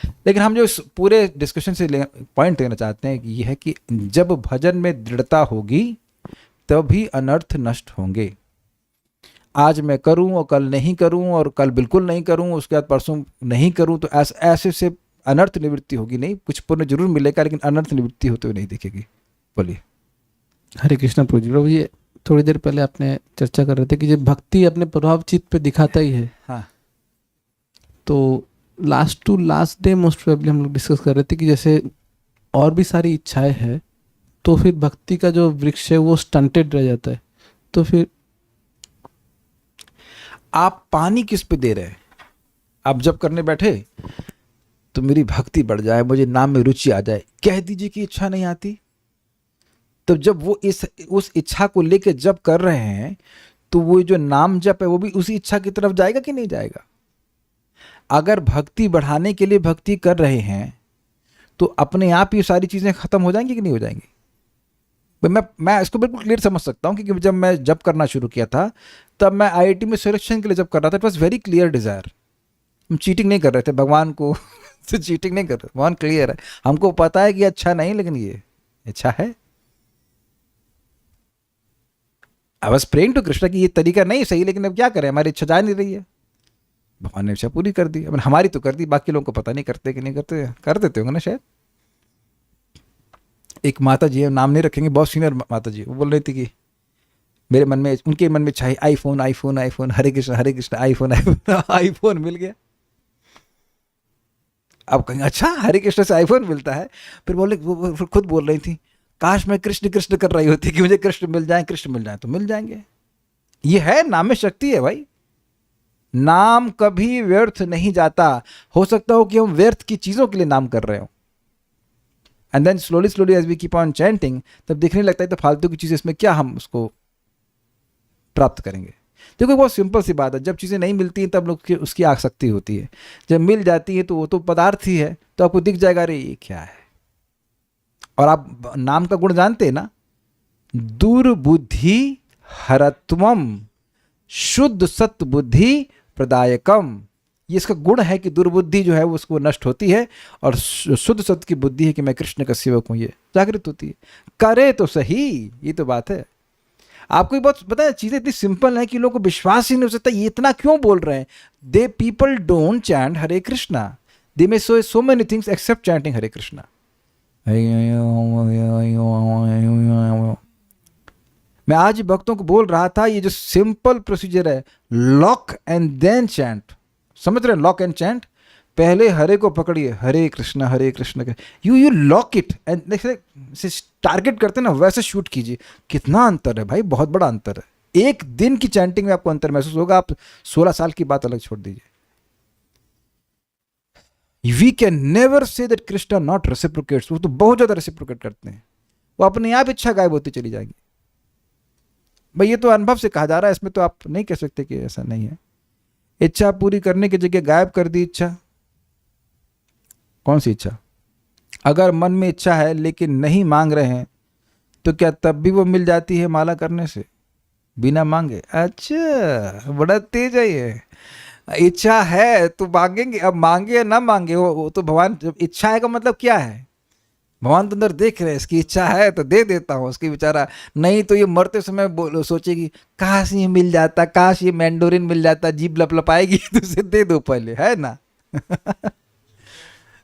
लेकिन हम जो इस पूरे डिस्कशन से पॉइंट लेना चाहते हैं कि यह है कि जब भजन में दृढ़ता होगी तभी अनर्थ नष्ट होंगे। आज मैं करूं और कल नहीं करूं और कल बिल्कुल नहीं करूं, उसके बाद परसों नहीं करूं, तो ऐसे से अनर्थ निवृत्ति होगी नहीं। कुछ पुण्य जरूर मिलेगा लेकिन अनर्थ निवृत्ति होते हुए नहीं दिखेगी। बोलिए। हरे कृष्णा प्रभु जी। प्रभु जी थोड़ी देर पहले आपने चर्चा कर रहे थे कि जब भक्ति अपने प्रभाव चित्त पे दिखाता ही है, हाँ, तो last to last day most probably हम लोग डिस्कस कर रहे थे कि जैसे और भी सारी इच्छाएं हैं तो फिर भक्ति का जो वृक्ष है वो स्टंटेड रह जाता है। तो फिर आप पानी किस पे दे रहे हैं? आप जब करने बैठे तो मेरी भक्ति बढ़ जाए, मुझे नाम में रुचि आ जाए, कह दीजिए कि इच्छा नहीं आती। तो जब वो उस इच्छा को लेके जब कर रहे हैं तो वो जो नाम जप है वो भी उसी इच्छा की तरफ जाएगा कि नहीं जाएगा? अगर भक्ति बढ़ाने के लिए भक्ति कर रहे हैं तो अपने आप ही सारी चीजें खत्म हो जाएंगी कि नहीं हो जाएंगी? मैं इसको बिल्कुल क्लियर समझ सकता हूँ, क्योंकि जब मैं जब करना शुरू किया था तब मैं आईआईटी में सिलेक्शन के लिए जब कर रहा था, it was very clear desire. हम चीटिंग नहीं कर रहे थे भगवान को तो चीटिंग नहीं कर रहे, भगवान क्लियर है, हमको पता है कि अच्छा नहीं, लेकिन ये अच्छा है। I was praying to Krishna कि ये तरीका नहीं सही, लेकिन अब क्या करें, हमारी इच्छा जा नहीं रही है। भगवान ने इच्छा पूरी कर दी। अब हमारी तो कर दी, बाकी लोगों को पता नहीं करते कि नहीं करते, कर देते होंगे ना शायद। एक माता जी है, नाम नहीं रखेंगे, बहुत सीनियर माता जी, वो बोल रही थी कि मेरे मन में, उनके मन में चाहिए आईफोन आईफोन आईफोन, हरे कृष्ण आईफोन आईफोन आईफोन मिल गया। अब कहेंगे अच्छा हरे कृष्ण से आईफोन मिलता है। फिर बोले, वो फिर खुद बोल रही थी काश मैं कृष्ण कृष्ण कर रही होती कि मुझे कृष्ण मिल जाए तो मिल जाएंगे। ये है, नाम में शक्ति है भाई। नाम कभी व्यर्थ नहीं जाता। हो सकता हो कि हम व्यर्थ की चीजों के लिए नाम कर रहे हो, and then slowly as we keep on chanting, तब दिखने लगता है तो फालतू की चीज, इसमें क्या हम उसको प्राप्त करेंगे। देखो बहुत सिंपल सी बात है, जब चीजें नहीं मिलती हैं तब लोग उसकी आसक्ति होती है, जब मिल जाती है तो वो तो पदार्थ ही है, तो आपको दिख जाएगा अरे ये क्या है। और आप नाम का गुण जानते हैं ना, दुर्बुद्धि हरत्वम शुद्ध सत्य बुद्धि प्रदायकम। ये इसका गुण है कि दुर्बुद्धि जो है वो उसको नष्ट होती है, और शुद्ध सत्य की बुद्धि है कि मैं कृष्ण का सेवक हूं, ये जागृत होती है। करे तो सही, ये तो बात है। आपको बहुत पता है, चीजें इतनी सिंपल है कि लोगों को विश्वास ही नहीं हो सकता ये इतना क्यों बोल रहे हैं। They people don't chant Hare Krishna, they may so many things except chanting Hare Krishna. मैं आज भक्तों को बोल रहा था, ये जो सिंपल प्रोसीजर है, लॉक एंड देन चैंट, समझ रहे हैं? लॉक एंड चैंट, पहले हरे को पकड़िए, हरे कृष्ण के you lock it, and target करते ना वैसे शूट कीजिए। कितना अंतर है भाई, बहुत बड़ा अंतर है। एक दिन की चैंटिंग में आपको अंतर महसूस होगा। आप 16 साल की बात अलग छोड़ दीजिए। We can never say that Krishna not reciprocates, वो तो बहुत ज्यादा रेसिप्रोकेट करते हैं, वो अपने आप इच्छा गायब होती चली जाएगी। भाई ये तो अनुभव से कहा जा रहा है, इसमें तो आप नहीं कह सकते कि ऐसा नहीं है। इच्छा पूरी करने की जगह गायब कर दी इच्छा। कौन सी इच्छा? अगर मन में इच्छा है लेकिन नहीं मांग रहे हैं तो क्या तब भी वो मिल जाती है माला करने से बिना मांगे? अच्छा, बड़ा तेज है ये। इच्छा है तो मांगेंगे, अब मांगे या ना मांगे वो तो भगवान, जब इच्छा है का मतलब क्या है, भगवान तो अंदर देख रहे हैं, इसकी इच्छा है तो दे देता हूँ, उसकी बेचारा नहीं तो ये मरते समय सोचेगी काश ये मिल जाता, काश ये मैंडोरिन मिल जाता, जीभ लपलपाएगी तो उसे दे दो पहले, है ना।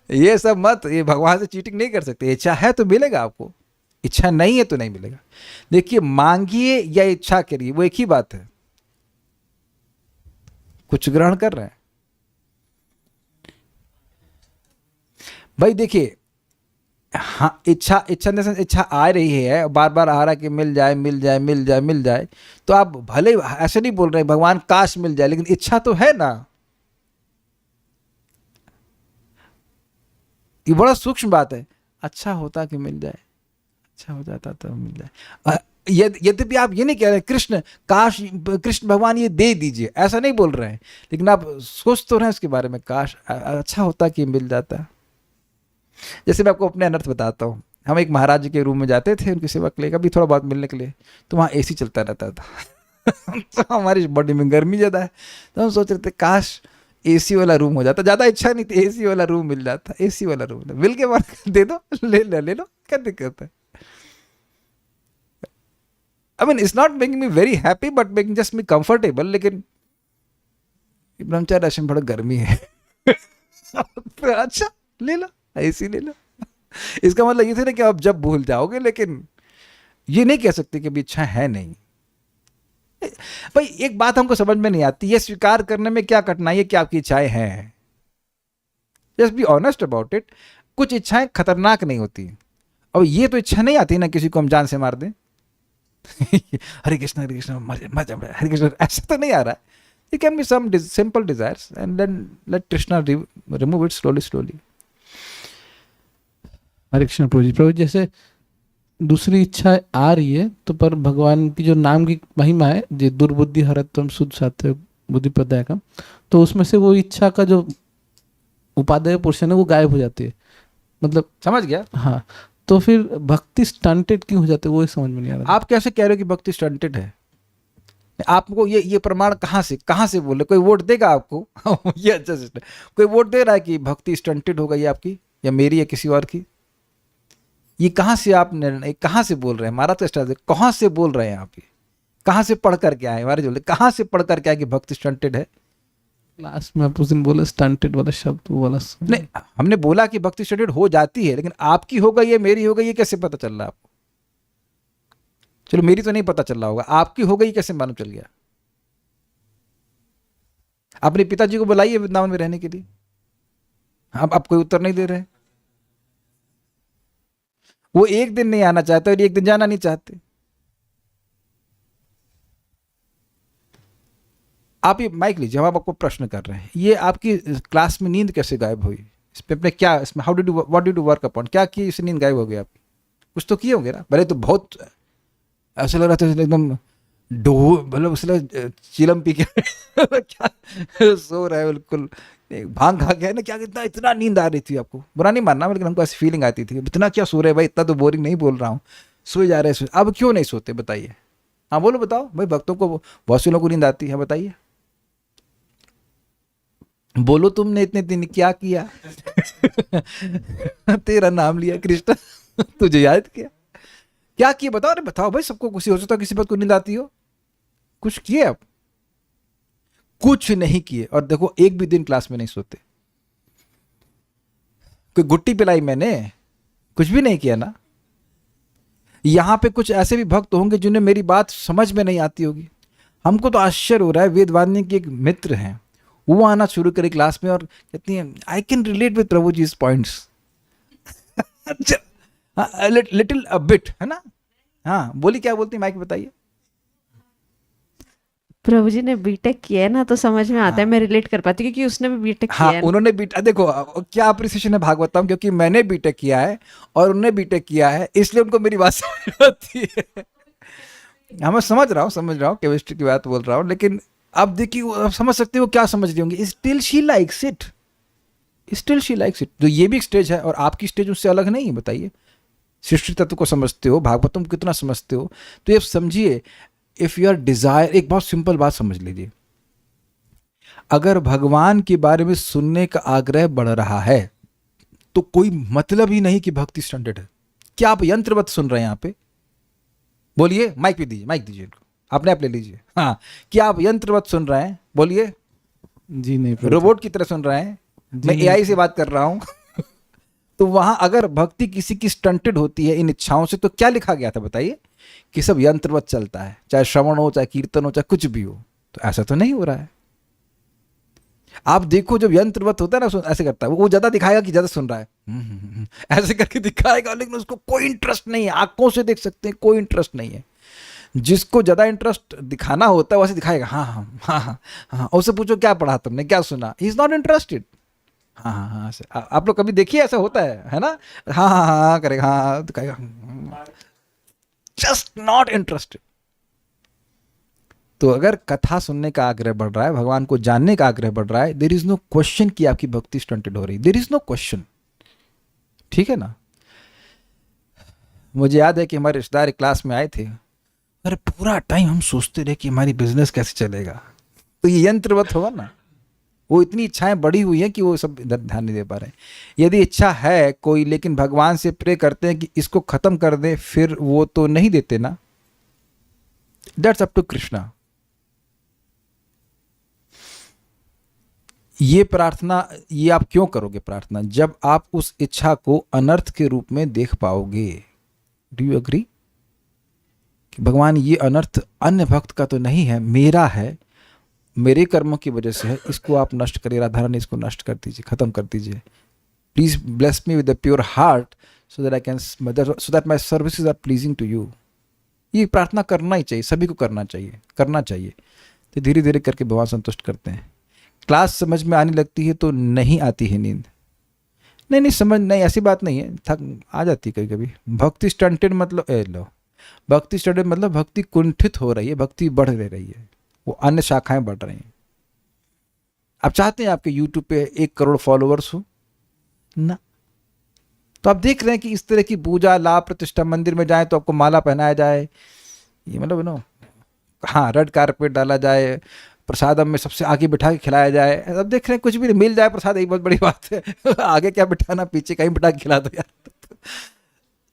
ये सब मत, ये भगवान से चीटिंग नहीं कर सकते। इच्छा है तो मिलेगा आपको, इच्छा नहीं है तो नहीं मिलेगा। देखिए, मांगिए या इच्छा करिए, वो एक ही बात है। कुछ ग्रहण कर रहे हैं भाई। देखिए, हाँ, इच्छा आ रही है, बार बार आ रहा है कि मिल जाए मिल जाए मिल जाए मिल जाए, तो आप भले ऐसे नहीं बोल रहे भगवान काश मिल जाए, लेकिन इच्छा तो है ना। ये बड़ा सूक्ष्म बात है। अच्छा होता कि मिल जाए, अच्छा हो जाता तो मिल जाए। यद्यपि आप ये नहीं कह रहे कृष्ण काश, कृष्ण भगवान ये दे दीजिए, ऐसा नहीं बोल रहे हैं, लेकिन आप सोच तो रहे हैं उसके बारे में, काश अच्छा होता कि मिल जाता। जैसे मैं आपको अपने अनर्थ बताता हूँ। हम एक महाराज जी के रूम में जाते थे उनकी सेवा के लिए, कभी थोड़ा बहुत मिलने के लिए, तो वहाँ एसी चलता रहता था। तो हमारी बॉडी में गर्मी ज़्यादा है, तो हम सोच रहे थे काश एसी वाला रूम हो जाता, ज़्यादा इच्छा नहीं थी, एसी वाला रूम मिल जाता, एसी वाला रूम बिल के बाद दे दो, ले लो, क्या दिक्कत है? I mean it's not making me very happy but making just me comfortable, लेकिन ब्रह्मचारी आश्रम बड़ा गर्मी है। अच्छा ले लो, एसी ले लो। इसका मतलब ये थे ना कि आप जब भूल जाओगे, लेकिन ये नहीं कह सकते कि अभी इच्छा है नहीं। भाई एक बात हमको समझ में नहीं आती, ये स्वीकार करने में क्या कठिनाई है कि आपकी इच्छाएं हैं। Just be honest about it. कुछ इच्छाएं खतरनाक नहीं होती, और ये तो इच्छा नहीं आती ना किसी को हम जान से मार दें। हरे कृष्ण हरे कृष्ण, ऐसा तो नहीं आ रहा है। It can be some simple desires and then let Krishna remove it slowly. Hare Krishna Prabhu ji. Prabhu ji, जैसे दूसरी इच्छा आ रही है तो पर भगवान की जो नाम की महिमा है, जो दुर्बुद्धि हरत्वम शुद्ध सात्य बुद्धि प्रदाय का, तो उसमें से वो इच्छा का जो उपादेय पोर्शन है वो गायब हो जाती है, मतलब समझ गया? हाँ। तो फिर भक्ति स्टंटेड क्यों हो जाती है, वो समझ में नहीं आ रहा। आप कैसे कह रहे हो कि भक्ति स्टंटेड है? आपको ये प्रमाण कहाँ से बोले? कोई वोट देगा आपको? ये अच्छा सिस्टम। कोई वोट दे रहा है कि भक्ति स्टंटेड हो गई आपकी, या मेरी, या किसी और की? ये कहाँ से आप निर्णय, कहाँ से बोल रहे हैं? हमारा तो स्टार्ट, कहाँ से बोल रहे हैं आप? ये कहाँ से पढ़ करके आए? हमारे जो कहाँ से पढ़ करके आए कि भक्ति स्टंटेड है? क्लास में आप उस दिन बोले स्टंटेड वाला शब्द, वो वाला नहीं, हमने बोला कि भक्ति स्टंटेड हो जाती है, लेकिन आपकी हो गई है, मेरी हो गई, ये कैसे पता चल रहा है आपको? चलो मेरी तो नहीं पता चल रहा होगा, आपकी हो गई कैसे मालूम चल गया? अपने पिताजी को बुलाइए वृंदावन में रहने के लिए, आप कोई उत्तर नहीं दे रहे। वो एक दिन नहीं आना चाहते और एक दिन जाना नहीं चाहते। आप ये माइक लीजिए, हम आपको प्रश्न कर रहे हैं। ये आपकी क्लास में नींद कैसे गायब हुई? इस पे अपने क्या, इसमें how did you, what did you work upon? क्या किए इससे नींद गायब हो गई आपकी? कुछ तो किए होंगे ना। भले तो बहुत ऐसा लग रहा था एकदम मतलब उसने चिलम पी के क्या सो रहा है बिल्कुल, भांग खा के है ना क्या, कितना इतना नींद आ रही थी आपको? बुरा नहीं मानना, लेकिन हमको ऐसी फीलिंग आती थी, इतना क्या सो रहे भाई, इतना तो बोरिंग नहीं बोल रहा हूँ, सोए जा रहे हैं। अब क्यों नहीं सोते बताइए? हाँ बोलो, बताओ भाई, भक्तों को बहुत से लोगों को नींद आती है, बताइए बोलो, तुमने इतने दिन क्या किया? तेरा नाम लिया कृष्ण, तुझे याद किया, क्या किया बताओ? अरे बताओ भाई, सबको खुशी हो सकता है, किसी बात को नींद आती हो? कुछ किए आप? कुछ नहीं किए। और देखो एक भी दिन क्लास में नहीं सोते, कोई गुट्टी पिलाई मैंने, कुछ भी नहीं किया ना। यहां पे कुछ ऐसे भी भक्त होंगे जिन्हें मेरी बात समझ में नहीं आती होगी। हमको तो आश्चर्य हो रहा है, वेदवादिनी की एक मित्र हैं, वो आना शुरू करे क्लास में और कहती हैं I can relate with Prabhu ji points. Little bit, है ना? हाँ बोली, क्या बोलती माइक बताइए। प्रभु जी ने बीटेक किया है ना, तो समझ में आता है, मैं रिलेट कर पाती हूँ, क्योंकि उसने भी बीटेक किया हाँ है। उन्होंने बीटेक, देखो क्या अप्रिसिएशन है भागवतम, क्योंकि मैंने बीटेक किया है और उन्होंने बीटेक किया है, इसलिए उनको मेरी बात समझ आती है। हाँ मैं समझ रहा हूँ केमिस्ट्री की बात बोल रहा हूँ, लेकिन अब देखिए, आप समझ सकते हो क्या समझ रही होंगी। स्टिल शी लाइक्स इट, जो ये भी एक स्टेज है, और आपकी स्टेज उससे अलग नहीं है। बताइए, सृष्टि तत्व को समझते हो, भागवतम को कितना समझते हो, तो ये समझिए, इफ यू आर डिजायर, एक बहुत सिंपल बात समझ लीजिए, अगर भगवान के बारे में सुनने का आग्रह बढ़ रहा है तो कोई मतलब ही नहीं कि भक्ति स्टंटेड है। क्या आप यंत्रवत सुन रहे हैं यहाँ पे? बोलिए, माइक पे दीजिए, माइक दीजिए, अपने आप ले लीजिए। हाँ, क्या आप यंत्रवत सुन रहे हैं? बोलिए। जी नहीं, रोबोट की तरह सुन रहे हैं? मैं एआई से बात कर रहा हूं। तो वहां अगर भक्ति किसी की स्टंटेड होती है इन इच्छाओं से, तो क्या लिखा गया था बताइए? कि सब यंत्रवत चलता है, चाहे श्रवण हो, चाहे कीर्तन हो, चाहे कुछ भी हो। तो ऐसा तो नहीं हो रहा है। आप देखो, जब यंत्रवत होता है ना, ऐसे करता है वो ज्यादा दिखाएगा कि ज्यादा सुन रहा है, ऐसे करके दिखाएगा, लेकिन उसको कोई इंटरेस्ट नहीं है। आंखों से देख सकते हैं, कोई इंटरेस्ट नहीं है। जिसको ज्यादा इंटरेस्ट दिखाना होता है वैसे दिखाएगा, हाँ हाँ हाँ हाँ हाँ। उससे पूछो क्या पढ़ा तुमने, क्या सुना, ही इज नॉट इंटरेस्टेड। हाँ हाँ हाँ, आप लोग कभी देखिए ऐसा होता है ना? हाँ हाँ हाँ करेगा, हाँ दिखाएगा, जस्ट नॉट इंटरेस्टेड। तो अगर कथा सुनने का आग्रह बढ़ रहा है, भगवान को जानने का आग्रह बढ़ रहा है, देयर इज नो क्वेश्चन कि आपकी भक्ति स्टंटेड हो रही, देयर इज नो क्वेश्चन। ठीक है ना? मुझे याद है कि हमारे रिश्तेदार क्लास में आए थे, अरे पूरा टाइम हम सोचते रहे कि हमारी बिजनेस कैसे चलेगा। तो ये यंत्रवत होगा ना, वो इतनी इच्छाएं बढ़ी हुई हैं कि वो सब इधर ध्यान नहीं दे पा रहे हैं। यदि इच्छा है कोई लेकिन भगवान से प्रे करते हैं कि इसको खत्म कर दे, फिर वो तो नहीं देते ना। That's up to Krishna. ये प्रार्थना, ये आप क्यों करोगे प्रार्थना? जब आप उस इच्छा को अनर्थ के रूप में देख पाओगे। डू यू एग्री कि भगवान ये अनर्थ अन्य भक्त का तो नहीं है, मेरा है, मेरे कर्मों की वजह से है, इसको आप नष्ट करिए, राधा रानी इसको नष्ट कर दीजिए, खत्म कर दीजिए। Please bless me with a pure heart so that I can, so that my services are pleasing to you. ये प्रार्थना करना ही चाहिए, सभी को करना चाहिए, करना चाहिए। तो धीरे धीरे करके भगवान संतुष्ट करते हैं। क्लास समझ में आने लगती है तो नहीं आती है नींद। नहीं नहीं समझ नहीं, ऐसी बात नहीं है, थक आ जाती है कभी कभी। भक्ति स्टंटेड मतलब भक्ति स्टंटेड मतलब भक्ति कुंठित हो रही है, भक्ति बढ़ रही है, वो अन्य शाखाएं बढ़ रही हैं। आप चाहते हैं आपके यूट्यूब पे 1 करोड़ फॉलोअर्स हो ना, तो आप देख रहे हैं कि इस तरह की पूजा लाभ प्रतिष्ठा, मंदिर में जाए तो आपको माला पहनाया जाए, ये मतलब नो, हाँ रेड कारपेट डाला जाए, प्रसादम में सबसे आगे बिठा के खिलाया जाए। अब देख रहे हैं कुछ भी नहीं, मिल जाए प्रसाद यही बहुत बड़ी बात है। आगे क्या बिठाना, पीछे कहीं बिठा के खिला दो यार।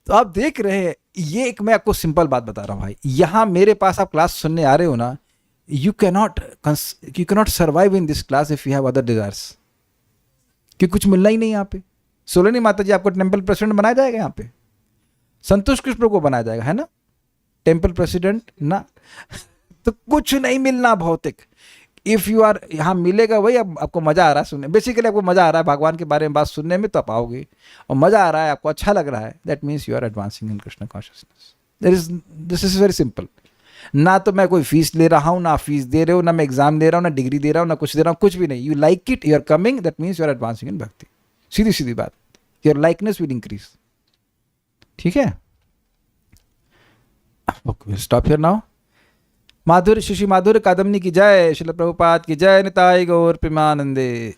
तो आप देख रहे हैं, ये एक मैं आपको सिंपल बात बता रहा हूँ भाई, यहाँ मेरे पास आप क्लास सुनने आ रहे हो ना, you cannot survive in this class if you have other desires, कि कुछ मिलना ही नहीं यहाँ पे। सोलनी माता जी आपको टेम्पल प्रेसिडेंट बनाया जाएगा यहाँ पे, संतोष कृष्ण को बनाया जाएगा, है ना, टेम्पल प्रेसिडेंट ना। तो कुछ नहीं मिलना भौतिक। इफ यू आर, यहाँ मिलेगा वही, अब आपको मजा आ रहा है सुनने, बेसिकली आपको मजा आ रहा है भगवान के बारे में बात सुनने में, तो आप आओगे, और मजा आ रहा है, आपको अच्छा लग रहा है, that means you are advancing in Krishna consciousness. This is very simple. ना तो मैं कोई फीस ले रहा हूँ, ना फीस दे रहे हो, ना मैं एग्जाम दे रहा हूँ, ना डिग्री दे रहा हूँ, ना कुछ दे रहा हूँ, कुछ भी नहीं। You like it, you are coming, that means you are advancing in bhakti. सीधी सीधी बात, योर लाइकनेस विल इंक्रीज। ठीक है, ओके स्टॉप हियर नाउ। माधुर्य, श्री माधुर्य कादम्बनी की जय, श्रील प्रभुपाद की जय, निताई गौर प्रेमानंदे।